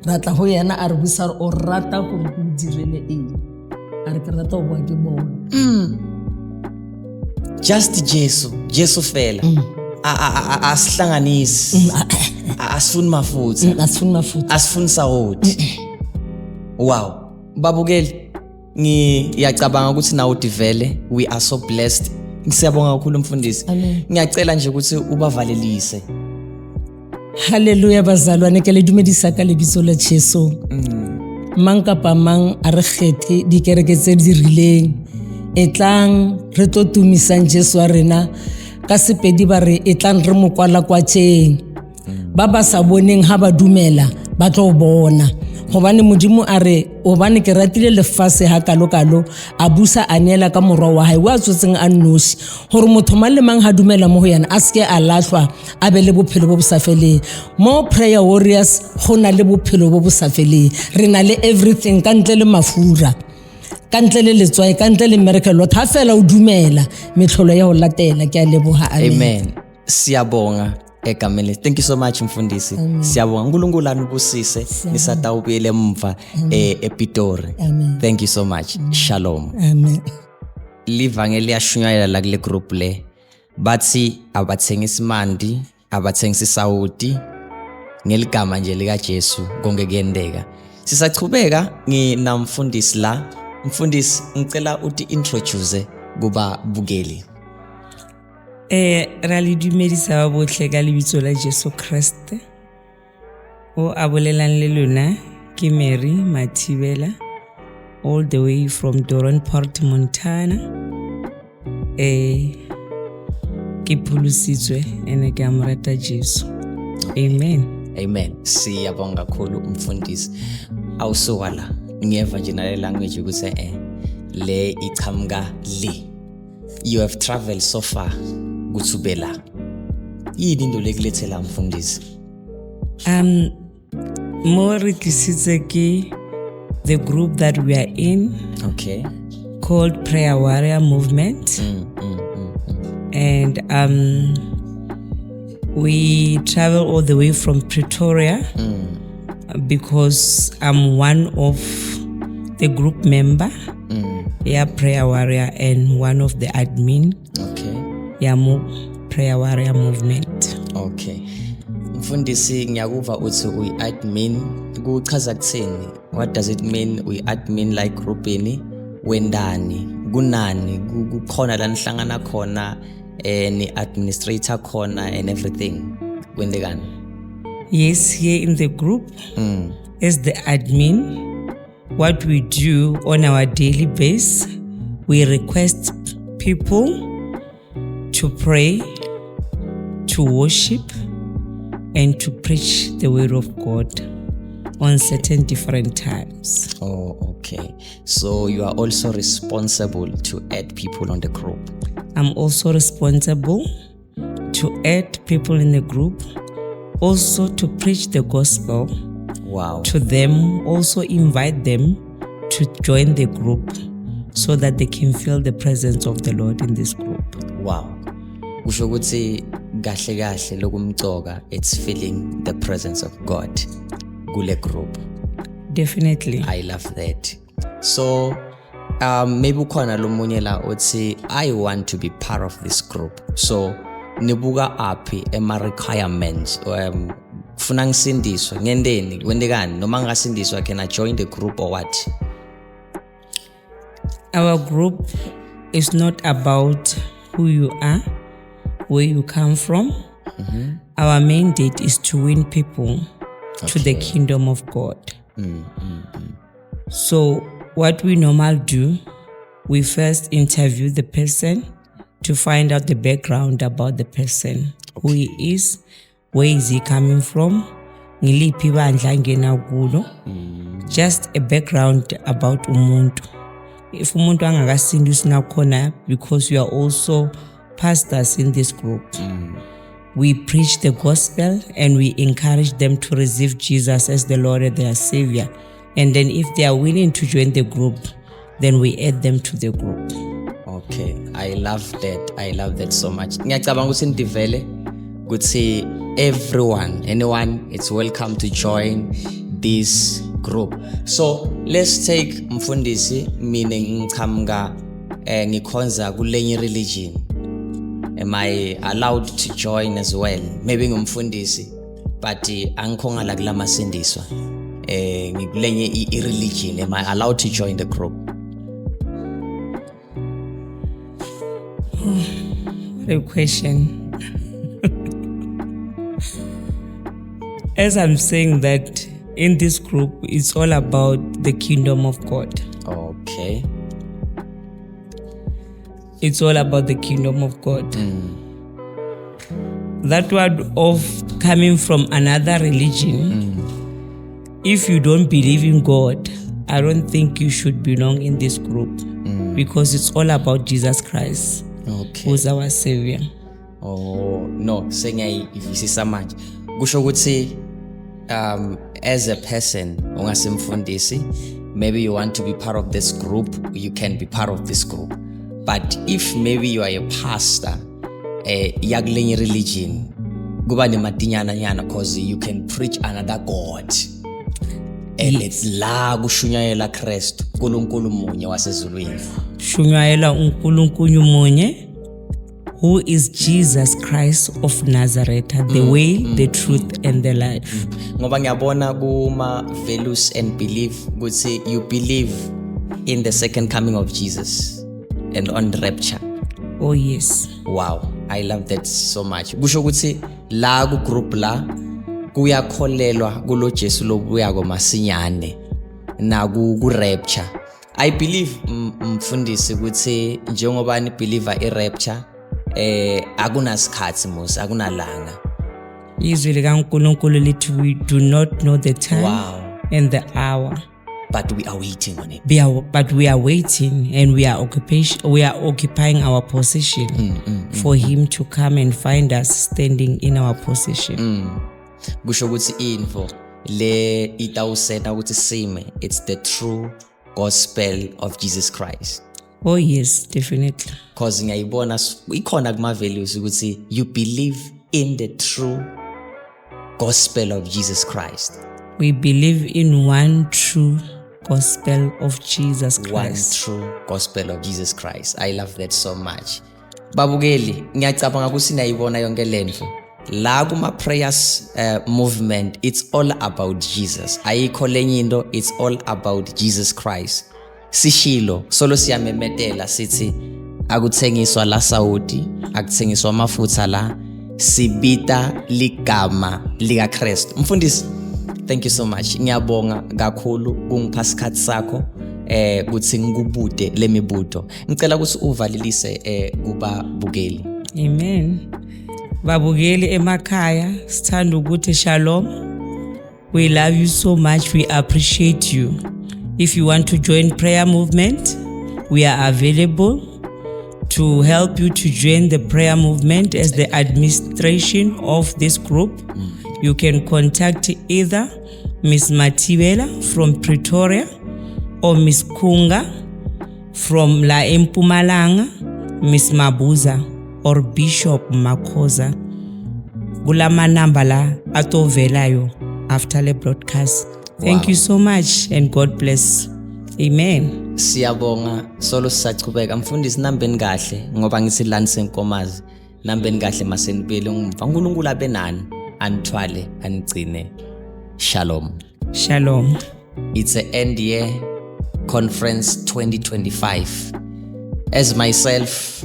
Speaker 4: ratla ho yena a re busa o rata go re direle eng a re ke rata go bua ke bona
Speaker 1: just Jesu fela asihlanganisi asifuni mafutha asifuni sawoti. Wow babukeli ngiyacabanga ukuthi nawo divele we are so blessed. Ngisiyabonga kakhulu mfundisi. Ngiyacela nje ukuthi ubavalelise.
Speaker 4: Hallelujah bazalwane ke le dumedisa ka lebitso la Jesu. Mang kapa mang a re kgethe dikereke tse di rileng etlang re tlo tumisa Jesu wa rena ka sepedi ba re etlang re mo kwala kwa tsheng ba ba sa boneng ha ba dumela ba tlo bona gobane modimo a re gobane ke ratile lefase ha kalo a busa a neela ka morwa wa hae wa tsotseng a nnoši gore motho mang le mang ha dumela mo go yena a seke a lahlwa a be le bophelo bo bo sa feleng. Mo Prayer Warriors go na le bophelo bo bo sa feleng, re na le everything ka ntle le mafura, ka ntle le letswai, ka ntle le miracle lot, ha fela o dumela metlholo ya go latela. Ke a leboga.
Speaker 1: Amen. Siyabonga egameni. Thank you so much mfundisi. Siyabonga. uNkulunkulu anibusise nisatawubuyele emva ePitori. Thank you so much. Shalom.
Speaker 4: Amen.
Speaker 1: Livangeli yashunyayela la kule group le. Bathi abathengisa imandi, abathengisa isawudi ngeligama nje lika Jesu konke kuyendeka. Sisachubeka nginamfundisi la. Mfundisi ngicela uthi introduce kuba bukeli.
Speaker 5: Ra le dumedisa ba botlhe ka lebitso la Jesu Kriste. O abolelang le lona ke Mary Mathibela, all the way from Doornpoort, Montana. Ke phulusitswe ene ke amrata Jesu. Amen.
Speaker 1: Amen. Siyabonga kakhulu umfundisi. Awusuka la ngiyeva nje nale language ukuthi le ichamuka le. You have traveled so far kuthubela. Yini into lekulethela mfundisi?
Speaker 5: More tlisitse ke the group that we are in.
Speaker 1: Okay.
Speaker 5: Called Prayer Warrior Movement. And we travel all the way from Pretoria because I'm one of the group member. Prayer Warrior and one of the admin.
Speaker 1: Okay.
Speaker 5: Prayer Warrior Movement.
Speaker 1: Okay. Mfundisi ngiyakuva uthi uyi-admin kuchaza kuthini? What does it mean uyi-admin like groupini? Wendani? Kunani? Kukhona la nihlangana khona ni administrator khona and everything. Kwendekani?
Speaker 5: Yes, here in the group as the admin, what we do on our daily basis, we request people to pray, to worship, and to preach the word of God on certain different times.
Speaker 1: Oh, okay. So you are also responsible to add people on the group.
Speaker 5: I'm also responsible to add people in the group, also to preach the gospel.
Speaker 1: Wow.
Speaker 5: To them, also invite them to join the group so that they can feel the presence of the Lord in this group.
Speaker 1: Wow. Kusho ukuthi kahle kahle lokumcoka, it's feeling the presence of God kule group.
Speaker 5: Definitely.
Speaker 1: I love that. So maybe ukhona lomunye la uthi I want to be part of this group. So nibuka aphi ema requirements kufuna ngisindiswe ngendeni kwendekani noma ngasindiswa can I join the group or what?
Speaker 5: Our group is not about who you are, where you come from. Our mandate is to win people to the kingdom of God. So what we normally do, we first interview the person to find out the background about the person, who he is, where is he coming from, ngiliphi bandla angena kulo, just a background about umuntu. If umuntu angakasindiswa nakhona, because we are also pastors in this group, we preach the gospel and we encourage them to receive Jesus as the Lord and their Savior. And then if they are willing to join the group, then we add them to the group.
Speaker 1: Okay, I love that. I love that so much. Ngiyacabanga ukuthi ndivele ukuthi anyone it's welcome to join this group. So let's take mfundisi mina ngichamuka ngikhonza kulenye religion. Am I allowed to join as well? Maybe ngumfundisi but angikhonga la kula masindiswa. Ngikulenye i-religion. Am I allowed to join the group?
Speaker 5: What a question. As I'm saying that in this group, it's all about the kingdom of God.
Speaker 1: Okay.
Speaker 5: It's all about the kingdom of God. That word of coming from another religion if you don't believe in God, I don't think you should belong in this group because it's all about Jesus Christ, who's our Savior.
Speaker 1: Oh no, sengiyayivisisa manje. Kusho ukuthi as a person ungasimfundisi, maybe you want to be part of this group, you can be part of this group. But if maybe you are a pastor yakulenye religion, kuba nemadinyana nyana because you can preach another God. And it's la kushunyayela Kristu, uNkulunkulu munye wasezulwini.
Speaker 5: Shunyayela uNkulunkulu munye, who is Jesus Christ of Nazareth, the way, the truth and the life.
Speaker 1: Ngoba ngiyabona kuma values and belief ukuthi you believe in the second coming of Jesus and on the rapture.
Speaker 5: Oh yes.
Speaker 1: Wow, I love that so much. Kusho ukuthi la ku group la kuyakholelwa kulo Jesu lobuya komasinyane na ku rapture. I believe mfundisi ukuthi njengoba ni believer I rapture akunasikhathi mos akunalanga.
Speaker 5: Izwi likaNkulunkulu lithi we do not know the time and the hour,
Speaker 1: but we are waiting on it.
Speaker 5: But we are waiting and we are occupying our position for him to come and find us standing in our position.
Speaker 1: Kusho ukuthi info le itawuseta ukuthi sime, it's the true gospel of Jesus Christ.
Speaker 5: Oh yes, definitely.
Speaker 1: Cause ngiyayibona ikhona kuma values ukuthi you believe in the true gospel of Jesus Christ.
Speaker 5: We believe in one true gospel of Jesus Christ.
Speaker 1: One true gospel of Jesus Christ. I love that so much. Babukeli, ngiyacabanga ukuthi nayibona yonke lento. La kuma prayers movement, it's all about Jesus. Ayikho lenye into, it's all about Jesus Christ. Sishilo solo siyamemetela sithi akuthengiswa la Saudi, akuthengiswa amafutha la, sibita ligama lika Kristu. Mfundisi, thank you so much. Ngiyabonga kakhulu kungipha isikhathi sakho kuthi ngikubude lemibuto. Ngicela ukuthi uvalilise kuba bukeli.
Speaker 5: Amen. Babukeli emakhaya, sithanda ukuthi shalom. We love you so much. We appreciate you. If you want to join prayer movement, we are available to help you to join the prayer movement as the administration of this group. You can contact either Miss Matibela from Pretoria or Miss Kunga from La Mpumalanga, Miss Mabuza or Bishop Makosa. Bulama nambala atovelayo after the broadcast. Thank you so much and God bless. Amen.
Speaker 1: Siyabonga solo sisachubeka mfundisi nambeni kahle ngoba ngithi lani senkomazi nambeni kahle masenibele ngumva uNkulunkulu abenani anithwale anicine. Shalom.
Speaker 5: Shalom.
Speaker 1: It's an end year conference 2025. As myself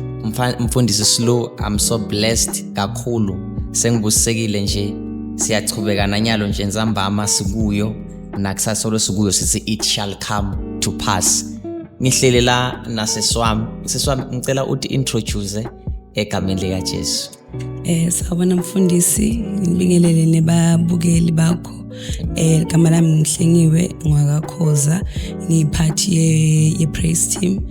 Speaker 1: mfundisi Slow, I'm so blessed kakhulu. Sengibusekile nje siyachubeka nanyalo nje nzambama sikuyo nakusasolo sikuyo sithi it shall come to pass. Ngihlele la naseswami ngicela uthi introduce egameni lika Jesu.
Speaker 6: Sawubona mfundisi, ngibingelele nebabukeli bakho. Igama lami ngihlengiwe ngwakakhoza, ngiyiphathi ye praise team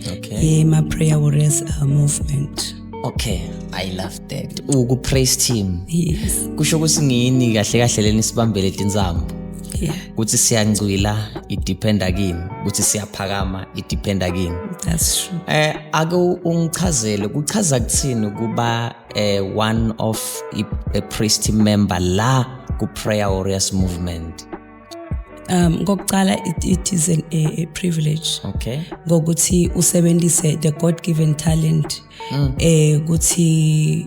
Speaker 6: ye ma prayer warriors movement.
Speaker 1: Okay, I love that. Uku praise team.
Speaker 6: Yes.
Speaker 1: Kusho ukuthi ngini kahle kahle leni sibambele tinzambo.
Speaker 6: Yeah.
Speaker 1: Kuthi siyangcwila idependa kimi, kuthi siyaphakama idependa kimi.
Speaker 6: That's true.
Speaker 1: Ake ungichazele kuchaza kuthini kuba one of a praise team member la ku prayer warriors movement.
Speaker 6: Ngokuqala it is a privilege.
Speaker 1: Okay.
Speaker 6: Ngokuthi usebenzise the God given talent ukuthi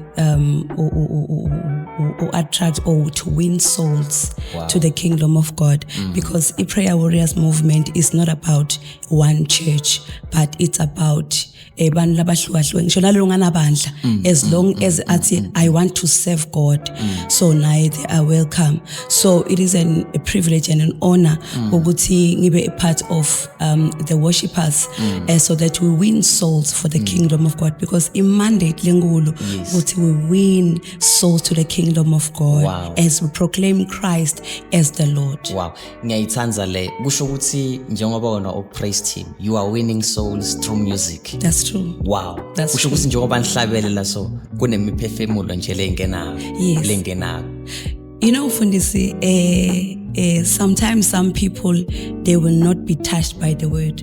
Speaker 6: attract or to win souls to the kingdom of God, because the prayer warriors movement is not about one church but it's about abantu labahlukahlukene ngisho nalungana bandla as long as athi I want to serve God, so now they are welcome. So it is a privilege and an honor ukuthi ngibe a part of the worshipers so that we win souls for the kingdom of God, because mandate lenkulu ukuthi we win souls to the kingdom of God.
Speaker 1: Wow.
Speaker 6: As we proclaim Christ as the Lord.
Speaker 1: Wow, ngiyayithanza le. Kusho ukuthi njengoba wona praise team, you are winning souls through music.
Speaker 6: That's true.
Speaker 1: Wow.
Speaker 6: That's
Speaker 1: Kusho
Speaker 6: true.
Speaker 1: ukuthi njengoba nihlabele la so kunemiphefumulo nje lengenayo.
Speaker 6: Yes.
Speaker 1: Lengenayo.
Speaker 6: You know, Fundisi, sometimes some people, they will not be touched by the word,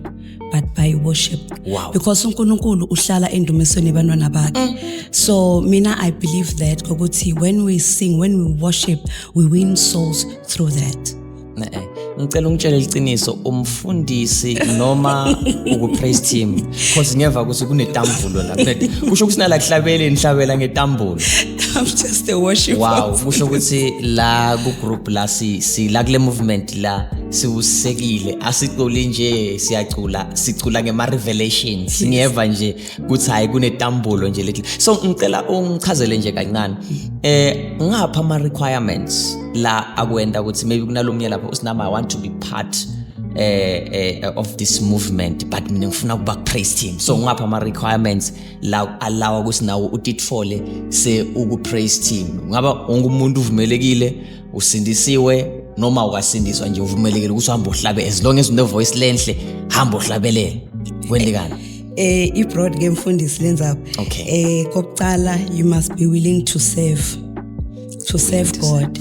Speaker 6: but by worship.
Speaker 1: Wow.
Speaker 6: Because uNkulunkulu uhlala endumisweni bantwana bakhe. So mina I believe that ukuthi when we sing, when we worship, we win souls through that.
Speaker 1: Ngicela ungitshele iqiniso umfundisi noma praise team because ngeva ukuthi kunetambulo la. Kusho ukuthi nala kuhlabele nihlabela ngetambulo.
Speaker 6: I'm just a worshiper.
Speaker 1: Wow, kusho ukuthi la ku group la si la kule movement la siusekile asiculi nje sicula ngema revelations. Ngiyeva nje ukuthi hayi kunetambulo nje lethi. So ngicela ungichazele nje kancane. Ngapha ama requirements la akwenda ukuthi maybe kunalomnye lapho usinama I want to be part of this movement but mina ngifuna ukuba praise team. So ngapha ama requirements la allow ukuthi nawo utitfole se praise team. Ngaba wonke umuntu uvumelekile usindisiwe noma ukasindiswa nje uvumelekile ukuthi uhambe uhlabe as long as une voice lenhle hamba uhlabelele. Kwendekani?
Speaker 6: I-broad game Fundisi lenza.
Speaker 1: Okay.
Speaker 6: Kokuqala you must be willing to serve God.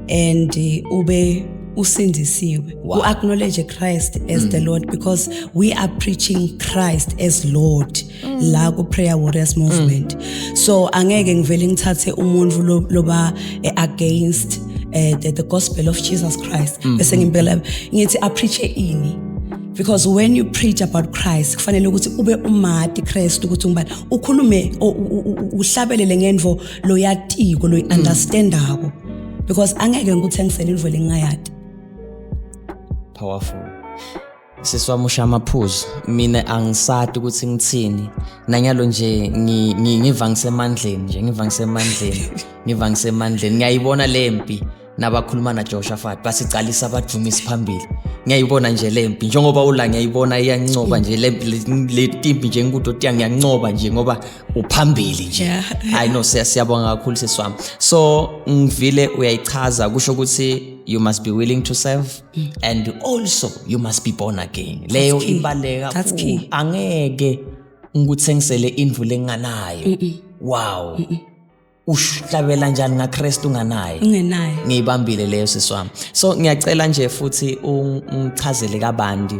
Speaker 6: And ube usindisiwe.
Speaker 1: Wow.
Speaker 6: We acknowledge Christ as the Lord because we are preaching Christ as Lord la ku Prayer Warriors movement. So angeke ngivele ngithathe umuntu loba against the gospel of Jesus Christ. Bese ngimbela ngithi appreach ini. Because when you preach about Christ kufanele ukuthi ube umadi Christ ukuthi ngibani ukhulume uhlabelele ngendvo lo yatiko lo understandako. Because angeke ngikuthengisele indvo lengayati.
Speaker 1: Powerful. Siswamusha amaphuzu mina angisati ukuthi ngithini nanyalo nje ngiva ngisemandleni ngiyayibona lempi nabakhuluma na Jehoshaphat basicalisa abadumisi phambili ngiyayibona nje lempi njengoba ula ngiyayibona iyancoba nje le timpi nje ngikudoti ngiyancoba nje ngoba uphambili nje. I know siyabonga kakhulu seswami. So ngivile uyayichaza kusho ukuthi you must be willing to serve and also you must be born again. Leyo ibaleka kakhulu. Angeke ngikuthengisele indvu lenganayo. Wow. Uhlabela njani ngaKristu unganayo?
Speaker 6: Ungenayo.
Speaker 1: Ngiyibambile leyo siswami. So ngiyacela nje futhi ungichazele kabandi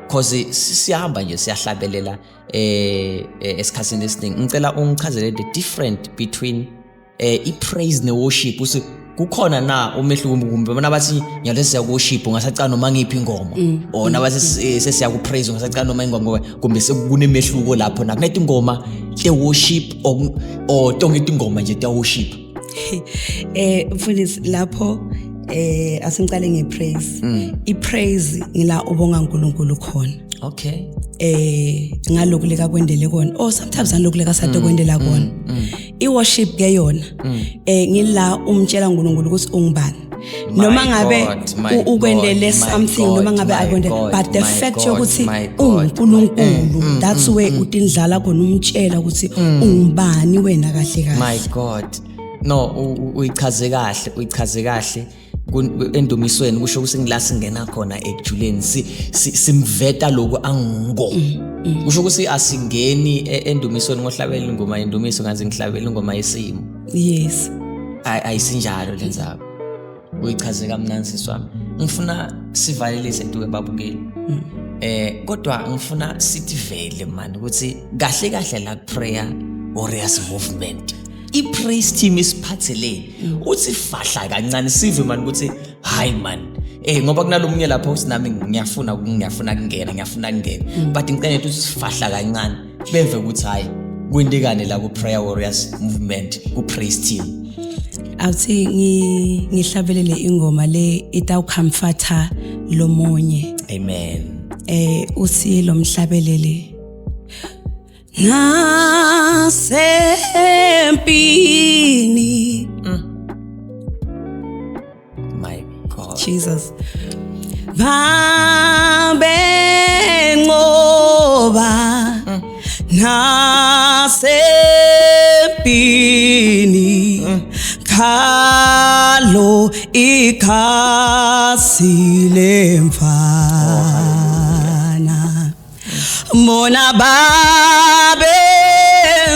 Speaker 1: cause siyahamba nje siyahlabelela esikhatsini esiningi. Ngicela ungichazele the difference between i-praise ne-worship. Kukhona na umehluko kumbe nabathi ngiyalesi siya worship ungasacana noma ngiphi ingoma or nabathi sesiya ku praise ungasacana noma ingoma ngoba kumbe sekunemehluko lapho na kunethi ingoma te worship or tonke ingoma nje te worship.
Speaker 6: Mfundisi lapho asingicale ngepraise. I-praise ngila ubonga uNkulunkulu khona.
Speaker 1: Okay.
Speaker 6: Ngalokhu leka kwendele kona or sometimes ngalokhu leka sade kwendela kona. I-worship ke yona ngila umtshela uNkulunkulu ukuthi ungibani noma ngabe ukwendele something noma ngabe akwendele but the fact yokuthi uNkulunkulu that's where utindlala khona umtshela ukuthi ungibani wena kahle kahle.
Speaker 1: My God. No uyichaze kahle endumisweni kusho ukuthi ngilasi ngena khona ejuleni simveta lokho angngo. Kusho ukuthi asingeni endumisweni ngohlabela ingoma yendumiso ngaze ngihlabela ingoma yesimo.
Speaker 6: Yes.
Speaker 1: Ayisinjalo lenzaba. Uyichaze kamnandi siswami. Ngifuna sivalelise duke babukeli. Kodwa ngifuna sithi vele man ukuthi kahle la Prayer Warriors movement i-praise team isiphatheleni uthi fahla kancane sive man ukuthi hayi man ngoba kunalomnye lapho uthi nami ngiyafuna kungena but ngicela ukuthi sifahla kancane beve ukuthi hayi kwendekane la ku Prayer Warriors movement ku praise team.
Speaker 6: Awuthi ngihlabelele ingoma le itawucomforta lomonye.
Speaker 1: Amen.
Speaker 6: Uthi lo mhlabelele nasempini.
Speaker 1: My God.
Speaker 6: Jesus. Babengoba nasempini khalo ikhasi lemfana mona babe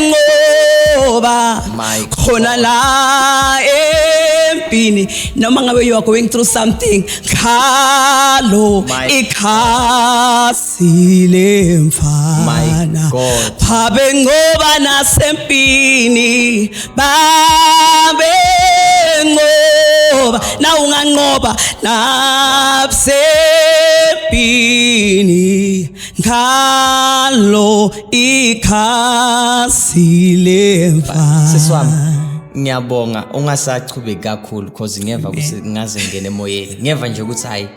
Speaker 6: ngoba khona la empini noma ngabe you are going through something khalo ikhasi lemfana babe ngoba nasempini babe ngoba na unganqoba nasempini khalo ikhasi lemfana.
Speaker 1: Siswami ngiyabonga ungasachubeki kakhulu because ngeva ukuthi ngaze ngene emoyeni ngeva nje ukuthi hayi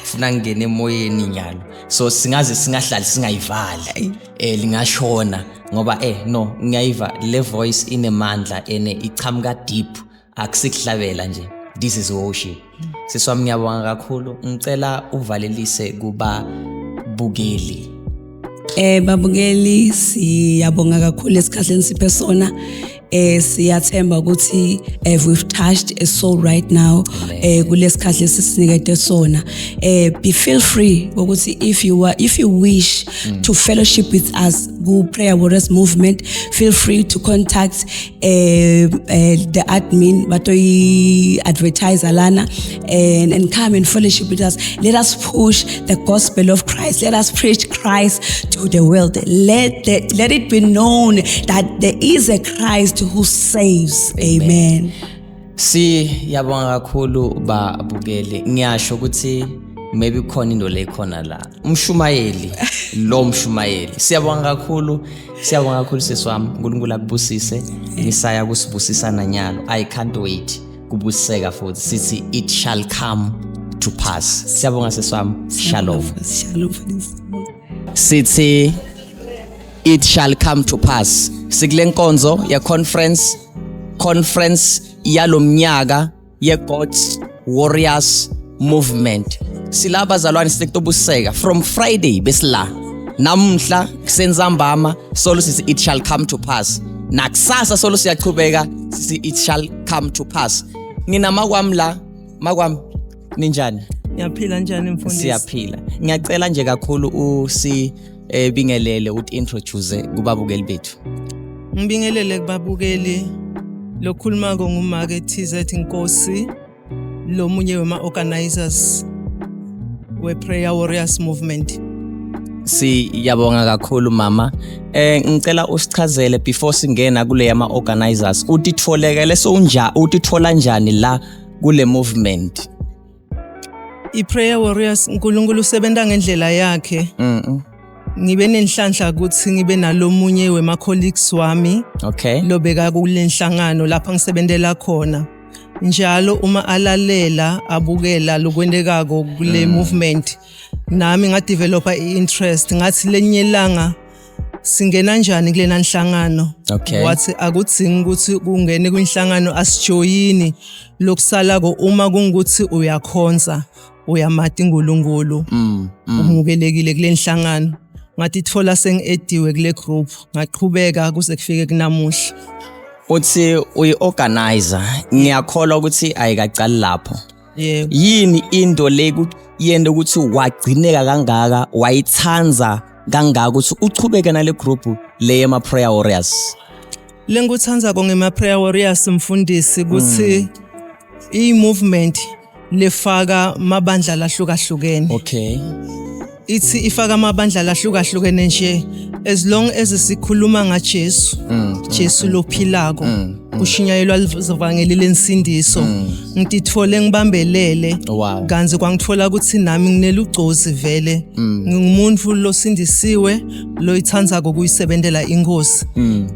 Speaker 1: ufuna ngene emoyeni nyalo so singaze singahlali singayivali lingashona ngoba no ngiyayiva le voice inemandla ene ichamuka deep akusihlabela nje this is worship. Siswami ngiyabonga kakhulu ngicela uvalelise kuba bukeli.
Speaker 6: Babukeli siyabonga kakhulu esikhahleni siphe sona siyathemba ukuthi we've touched a soul right now kulesikhahle sisinikede sona feel free ukuthi if you wish to fellowship with us ku Prayer Warriors Movement, feel free to contact the admin batoyi advertise alana and come and fellowship with us. Let us push the gospel of Christ. Let us preach Christ to the world. Let it be known that there is a Christ who saves. Amen.
Speaker 1: Yabonga kakhulu babukeli ngiyasho ukuthi maybe khona into le khona la umshumayeli siyabonga kakhulu siswami uNkulunkulu akubusise ngisaya kusibusisana nyalo I can't wait kubuseka futhi sithi it shall come to pass. Siyabonga siswami. Shalom. Sithi it shall come to pass. Sikule nkonzo ya conference yalomnyaka ye God's Warriors Movement. Silaba zalwane sikutobuseka from Friday besila namhla kusenzambama solo sithi it shall come to pass. Nakusasa solo siyaqhubeka sithi it shall come to pass. Ngina makwami ninjani?
Speaker 7: Ngiyaphila njani mfundisi?
Speaker 1: Siyaphila. Ngiyacela nje kakhulu bingelele uthi introduce kubabukeli bethu.
Speaker 7: Ngibingelele kubabukeli lokhuluma ngumake TZ Nkosi lo munye wema organizers we Prayer Warriors Movement.
Speaker 1: Siyabonga kakhulu mama. Ngicela usichazele before singena kule yama organizers utitfolekele utithola njani la kule movement.
Speaker 7: I-Prayer Warriors uNkulunkulu usebenza ngendlela yakhe. Ngibe nenhlanhla ukuthi ngibe nalomunye wema colleagues wami.
Speaker 1: Okay.
Speaker 7: Lobeka kule nhlangano lapha ngisebenzela khona. Njalo uma alalela abukela lokwendekako kule movement nami ngadevelopa iinterest ngathi lenyelanga singena njani kulena nhlangano.
Speaker 1: Okay.
Speaker 7: Wathi akudzingi ukuthi kungene kwinhlangano asijoyini lokusala ko uma kungukuthi uyakhonza uyamati uNkulunkulu umukelekile kule nhlangano. Ngathi itfola sengiediwe kule group ngaqhubeka kuze kufike kunamuhla.
Speaker 1: Uthi uyi-organizer ngiyakholwa ukuthi ayikacali lapho.
Speaker 7: Yebo.
Speaker 1: Yini into le yenda ukuthi wagcineka kangaka wayithanza kangaka ukuthi uchubeke nale group le yema Prayer Warriors?
Speaker 7: Lenguthanza ngema Prayer Warriors mfundisi ukuthi i-movement lefaka mabandla lahlukahlukene.
Speaker 1: Okay.
Speaker 7: Ithi ifaka amabandla lahlukahlukene nje as long as sikhuluma ngaJesu Jesu lophilako kushinyayelwa ivangeli lensindiso ngitithole ngibambelele kanzi kwangithola ukuthi nami nginelugcozi vele ngingumuntu losindisiwe loyithanza kokuyisebenzela inkosi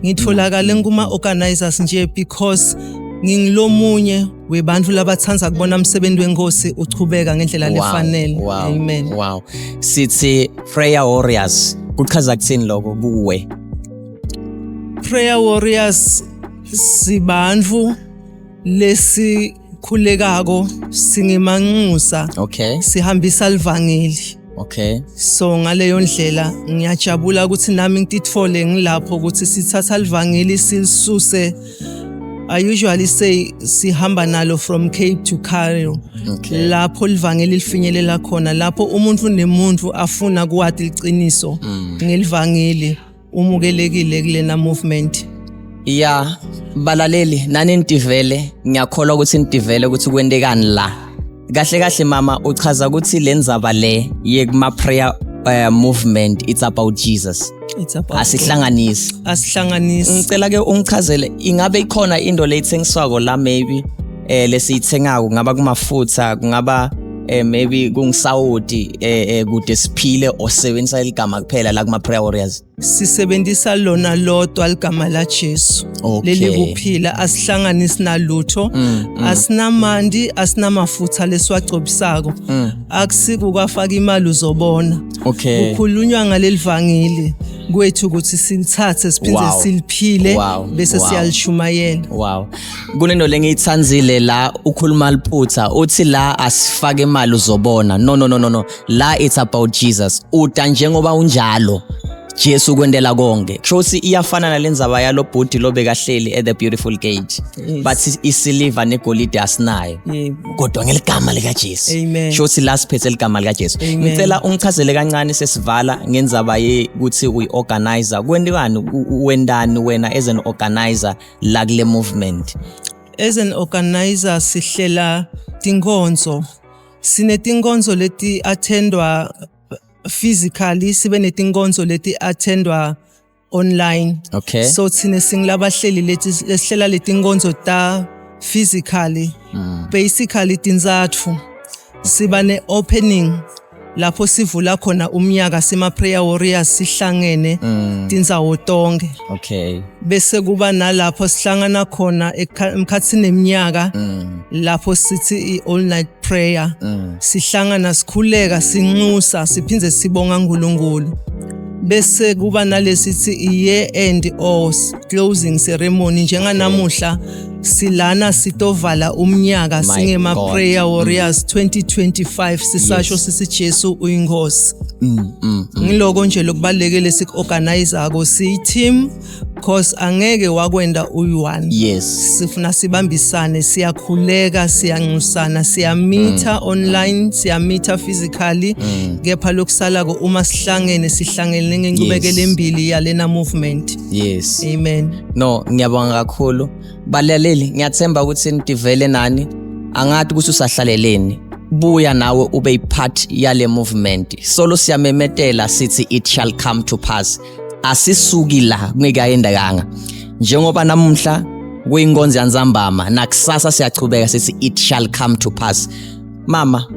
Speaker 7: ngitholakala nguma organizers nje because ngingilomunye webantu labathanza kubona umsebenzi wenkosi uchubeka ngendlela lefanele. Amen.
Speaker 1: Wow. Sithi Prayer Warriors kuchaza kuthini lokho kuwe?
Speaker 7: Prayer Warriors sibantu lesikhulekako singemanxusa.
Speaker 1: Okay.
Speaker 7: Sihambisa livangeli
Speaker 1: Okay.
Speaker 7: So ngaleyo ndlela ngiyajabula ukuthi nami ngitithole ngilapho ukuthi sithatha livangeli silisuse. I usually say sihamba nalo from Cape to Cairo.
Speaker 1: Okay.
Speaker 7: Lapho livangeli lifinyelela khona lapho umuntu nemuntu afuna kwathi iqiniso ngelivangeli umukelekile kulena movement.
Speaker 1: Yeah, balaleli nani nitivele ngiyakholwa ukuthi nitivele ukuthi kwendekani la. Kahle kahle mama uchaza ukuthi lenzaba le yekuma prayer movement it's about Jesus.
Speaker 7: It's about
Speaker 1: Asihlanganisi. Ngicela ke ungichazele ingabe ikhona into leyithengiswako la maybe lesiyithengako ngaba kumafutha kungaba maybe kungisawudi kude siphile osebenzisa igama kuphela la kuma prayer warriors.
Speaker 7: Sisebenzisa lona lodwa ligama la Jesu.
Speaker 1: Okay.
Speaker 7: Leli kuphila asihlanganisi nalutho. Asinamandi asinamafutha leswagcobisako. Akusiku kwafaka imali uzobona.
Speaker 1: Okay.
Speaker 7: Ukhulunywa ngaleli vangeli kwethu ukuthi silithathe siphinde siliphile bese siyalishumayela.
Speaker 1: Wow. Kunento lengiyitsandzile la ukhuluma liphutha uthi la asifake imali uzobona. No. La it's about Jesus. Uta njengoba unjalo. Jesu kwendela konke. Kusho iyafana nalenzaba yalo bhudi lobekahleli at the beautiful gate.
Speaker 7: Yes.
Speaker 1: But isiliva negolide asinayo. Kodwa ngeligama lika Jesu.
Speaker 7: Amen.
Speaker 1: Kusho la siphethe igama lika Jesu. Ngicela ungichazele kancane sesivala ngenzaba ukuthi uyiorganizer. Kwendekani wendani wena as an organizer la kule movement?
Speaker 7: As an organizer sihlela tinkonzo. Sinetinkonzo leti attendwa physically sibe netinkonzo leti attendwa online.
Speaker 1: Okay.
Speaker 7: So thina singilabahleli leti lesihlela letinkonzo ta physically. Basically tinzathu siba ne opening lapho sivula khona umnyaka sima prayer warriors sihlangene tinzawo tonke.
Speaker 1: Okay.
Speaker 7: Bese kuba nalapho sihlangana khona emkhathini neminyaka lapho sithi all night prayer. Sihlangana sikhuleka sinxusa siphinze sibonga uNkulunkulu. Bese kuba nalesithi year end or closing ceremony njenganamuhla silana sitovala umnyaka singema prayer warriors 2025 sisasho sisi Jesu uyinkosi. Ngiloko nje lokubalekele sikuorganizer ko si team cause angeke wakwenda uyi1.
Speaker 1: Yes.
Speaker 7: Sifuna sibambisane siyakhuleka siyanxusana siyameeta online siyameeta physically kepha lokusala ko uma sihlangene ngencubekele embili yalena movement.
Speaker 1: Yes.
Speaker 7: Amen.
Speaker 1: No, ngiyabonga kakhulu. Balaleli, ngiyathemba ukuthi nitivele nani. Angathi ukuthi usahlaleleni. Buya nawe ube ipart yale movement. Solo siyamemetela sithi it shall come to pass. Asisuki la kungekayendekanga. Njengoba namuhla kuyinkonzo yanzambama nakusasa siyachubeka sithi it shall come to pass. Mama,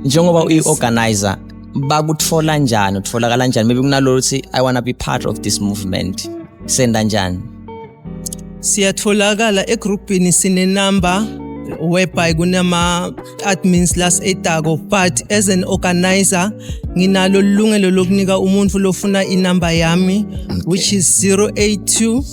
Speaker 1: njengoba uyiorganizer bakutfola njani utfolakala kanjani maybe kunalo ukuthi I want to be part of this movement senda njani?
Speaker 7: Siyatholakala egroupini sine number whereby kunama admins las etako but as an organizer nginalo lungelo lokunika umuntu lofuna inamba yami which is 082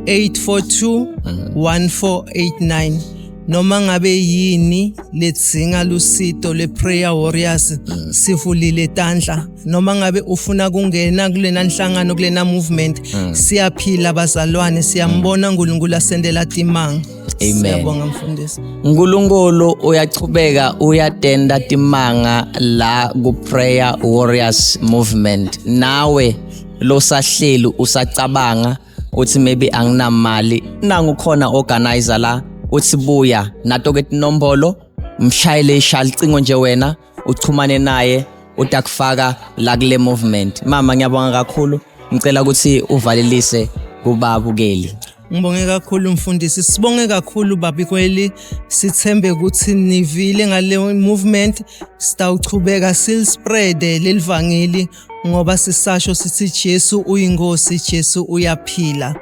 Speaker 7: 842 1489. Noma ngabe yini letsinga lusito le prayer warriors sivulile tandla noma ngabe ufuna kungena kulena nhlangano kulena movement siyaphila bazalwane siyambona uNkulunkulu asendela timanga.
Speaker 1: Amen.
Speaker 7: Siyabonga mfundisi.
Speaker 1: uNkulunkulu uyachubeka uyatenda timanga la ku prayer warriors movement. Nawe lo sahleli usacabanga uthi maybe anginamali nangu khona organizer la uthi buya nato ke tinombolo mshayele ishalcingo nje wena uchumane naye utakufaka la kule movement. Mama ngiyabonga kakhulu ngicela ukuthi uvalelise kubabukeli.
Speaker 7: Ngibonge kakhulu mfundisi sibonge kakhulu babikweli sithembe ukuthi nivile ngale movement sitawuchubeka silspread lelivangeli ngoba sisasho sithi Jesu uyinkosi Jesu uyaphila.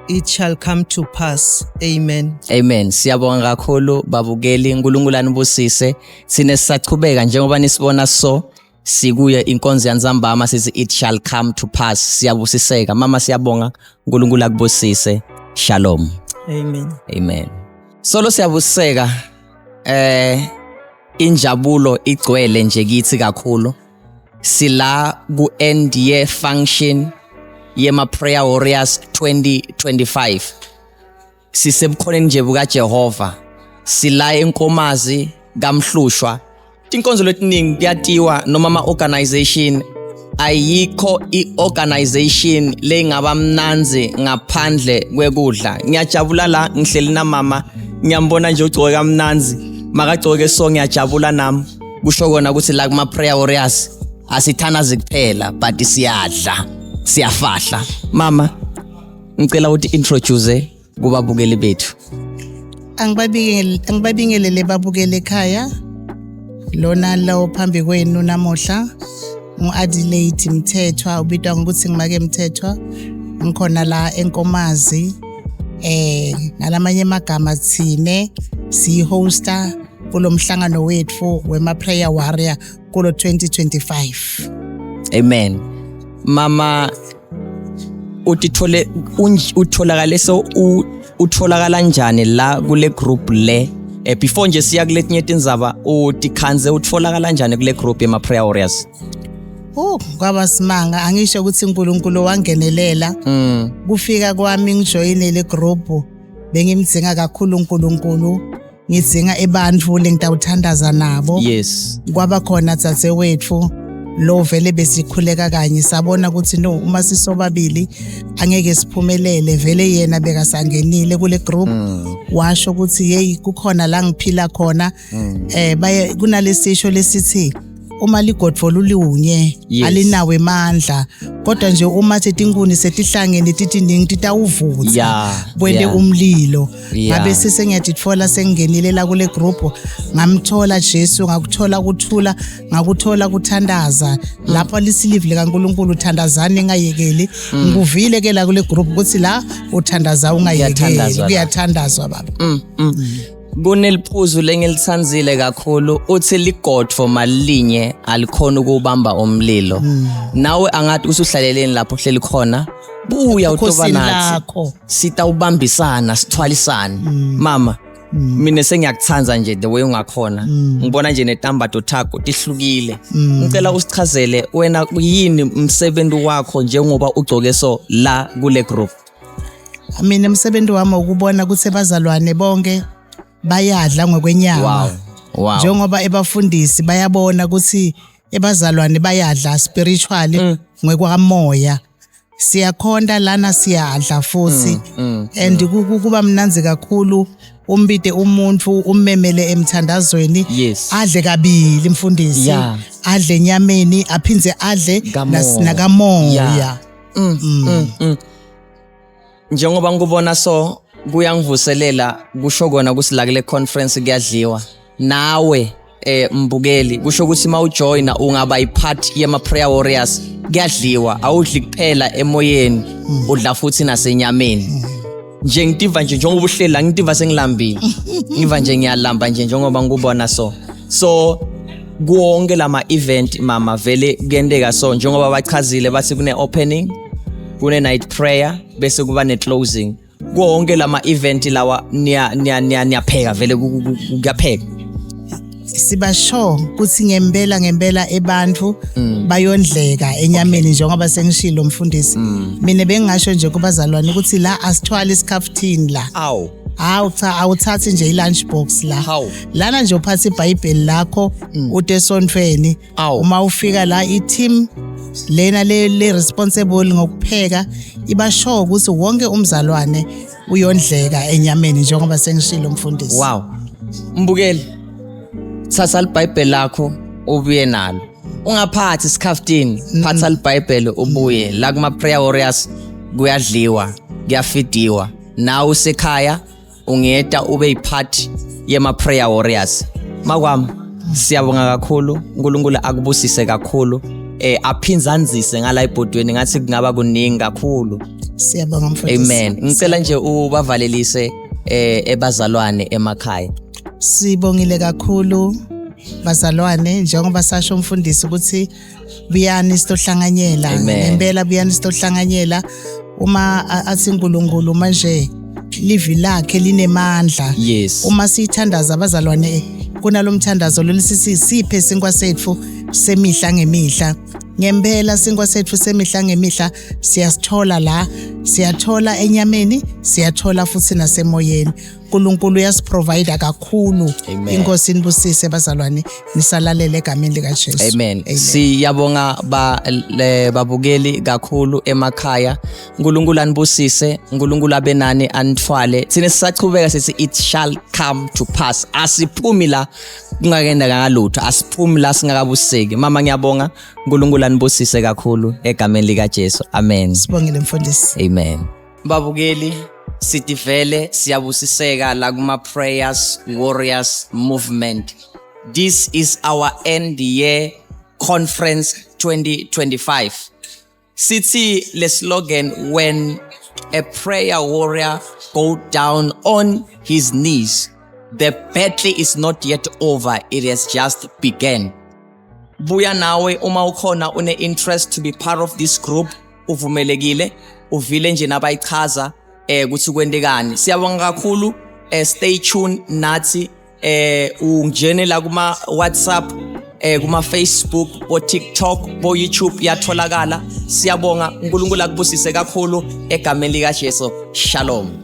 Speaker 7: It shall come to pass. Amen.
Speaker 1: Amen. Siyabonga kakhulu babukeli uNkulunkulu anibusise sine sisachubeka njengoba nisibona so sikuye inkonzo yanzambama sithi it shall come to pass. Siyabusiseka mama siyabonga uNkulunkulu akubusise. Shalom.
Speaker 7: Amen.
Speaker 1: Amen. Solo siyabusiseka injabulo igcwele nje kithi kakhulu. sila ku end year function yema Prayer Warriors 2025. Sisebukhoneni nje buka Jehova. Sila enkomazi kaMhlushwa. Tinkonzo letiningi kuyatiwa noma ama organization ayikho iorganization lengaba mnanzi ngaphandle kwekudla. Ngiyajabula la ngihleli na mama, ngiyambona nje ugcoke kamnanzi, makagcoke so ngiyajabula nami. Kusho kona ukuthi la kuma Prayer Warriors asithanazi kuphela but siyadla, siyafahla. Mama, ngicela ukuthi introduce kubabukeli bethu.
Speaker 8: Angibabingelele babukele ekhaya. Lona lawo phambi kwenu namuhla ngu-Adelaide Mthethwa, ubitwa ngokuthi ngimake Mthethwa. Ngikhona la eNkomazi, ngalamanye amagama thine sihosta kulo mhlangano wethu wema Prayer Warrior kulo 2025.
Speaker 1: Amen. Mama, utholakale so utholakala njani la kule group le? Before nje siya kuletinye tindzaba utikhanze utfolakala njani kule group yema Prayer Warriors?
Speaker 8: Kwaba simanga, angisho ukuthi uNkulunkulu wangenelela. Kufika kwami ngijoyine le group bengimdzinga kakhulu uNkulunkulu, ngidzinga ebantfu lengitawuthandaza nabo.
Speaker 1: Yes.
Speaker 8: Kwaba khona dzadzewetfu lo vele besikhuleka kanye, sabona ukuthi no, uma sisobabili angeke siphumelele. Vele yena bekasangenile kule group, washo ukuthi hey kukhona la ngiphila khona. Kunalesisho lesithi uma ligodfolo liunye alinawe mandla, kodwa nje uma setinkuni setihlangene tiningi titawuvutha kwele umlilo. Ngabe sesengiyatitfola sengingenile la kule group, ngamthola Jesu, ngakuthola ukuthula, ngakuthola ukuthandaza. Lapha lisilive likaNkulunkulu, uthandazane ngayekeli. Ngikuvile ke la kule group ukuthi la uthandaza ungayekeli, kuyathandazwa baba.
Speaker 1: Kuneliphuzu lengilitsandzile kakhulu, uthi ligodfo malinye alikhona ukubamba omlilo. Nawe angathi usuhlaleleni lapho hleli khona, buya utoba nathi sitawubambisana, sithwalisana. Mama, mina sengiyakuthanza nje the way ungakhona. Ngibona nje netambato thakho tihlukile. Ngicela usichazele wena yini umsebenzi wakho njengoba ugcoke so la kule group?
Speaker 8: Mina umsebenzi wami ukubona ukuthi abazalwane bonke bayadla ngokwenyama.
Speaker 1: Wow.
Speaker 8: Njengoba ebafundisi bayabona ukuthi ebazalwane bayadla spiritually ngekwamoya. Siyakhonda lana siyadla futhi. And kuba mnanzi kakhulu umbide umuntu ummemele emthandazweni, adle kabili mfundisi. Adle nyameni aphinze adle nakamoya.
Speaker 1: Njengoba ngubona so kuyangivuselela, kusho kona kusila kule conference kuyadliwa. Nawe mbukeli kusho ukuthi mawujoina ungaba ipart yema Prayer Warriors kuyadliwa, awudli kuphela emoyeni, udla futhi nasenyameni. Nje ngitiva nje njengoba ubuhlela ngitiva sengilambile. Ngiva nje ngiyalamba nje njengoba ngubona so kuonke lama event mama vele kuyendeka so njengoba bachazile bathi kune opening, kune night prayer, bese kuba ne closing. Kuonke lama event lawa niyapheka vele kuyapheka.
Speaker 8: Sibasho kuthi ngempela ebantfu bayondleka enyameni njengoba sengishilo mfundisi. Mina bengingasho nje kubazalwane ukuthi la asithwala isikhafuthini la. Awuthathi nje ilunch box la. Lana nje uphatha iBhayibheli lakho ude esontweni. Uma ufika la i-team lena le responsible ngokupheka ibasho ukuthi wonke umzalwane uyondleka enyameni njengoba sengishilo mfundisi.
Speaker 1: Wow. Mbukeli, thatha iBhayibheli lakho ubuye nalo. Ungaphathi isikhafuthini, phatha iBhayibheli ubuye. La kuma Prayer Warriors kuyadliwa, kuyafidiwa. Nawe usekhaya ungeta ube ipart yema Prayer Warriors. Makwami, siyabonga kakhulu, uNkulunkulu akubusise kakhulu. Aphinzanzise ngala ibhodweni ngathi kungaba kuningi kakhulu.
Speaker 8: Siyabonga mfundisi.
Speaker 1: Amen. Ngicela nje ubavalelise ebazalwane emakhaya.
Speaker 8: Sibongile kakhulu bazalwane njengoba sasho umfundisi ukuthi buyani sitohlanganyela. Ngempela buyani sitohlanganyela. Uma athi uNkulunkulu manje livi lakhe linemandla. Uma sithandaza abazalwane kunalomthandazo lolisi siphe sinkwa sethu semihla ngemihla. Ngempela sinkwa sethu semihla ngemihla siyasithola la, siyathola enyameni, siyathola futhi nasemoyeni. uNkulunkulu uyasiprovide kakhulu.
Speaker 1: Amen.
Speaker 8: Inkosi inibusise bazalwane, nisalalele egameni lika Jesu.
Speaker 1: Amen. Siyabonga babukeli kakhulu emakhaya. uNkulunkulu anibusise, uNkulunkulu abenani anithwale. Sine sisachubeka sithi it shall come to pass. Asiphumi la kungakenda ngalutho, asiphumi la singakabuseki. Mama ngiyabonga, uNkulunkulu anibusise kakhulu egameni lika Jesu. Amen.
Speaker 8: Sibongile mfundisi.
Speaker 1: Amen. Babukeli sithi vele siyabusiseka la kuma Prayers Warriors movement. This is our end year conference 2025. Sithi le slogan, when a prayer warrior go down on his knees, the battle is not yet over, it has just begun. Buya nawe uma ukhona une interest to be part of this group, uvumelekile, uvile nje nabayichaza ukuthi kwendekani. Siyabonga kakhulu, stay tuned nathi, ungene la kuma WhatsApp, kuma Facebook, bo TikTok, bo YouTube yatholakala. Siyabonga, uNkulunkulu akubusise kakhulu egameni lika Jesu. Shalom.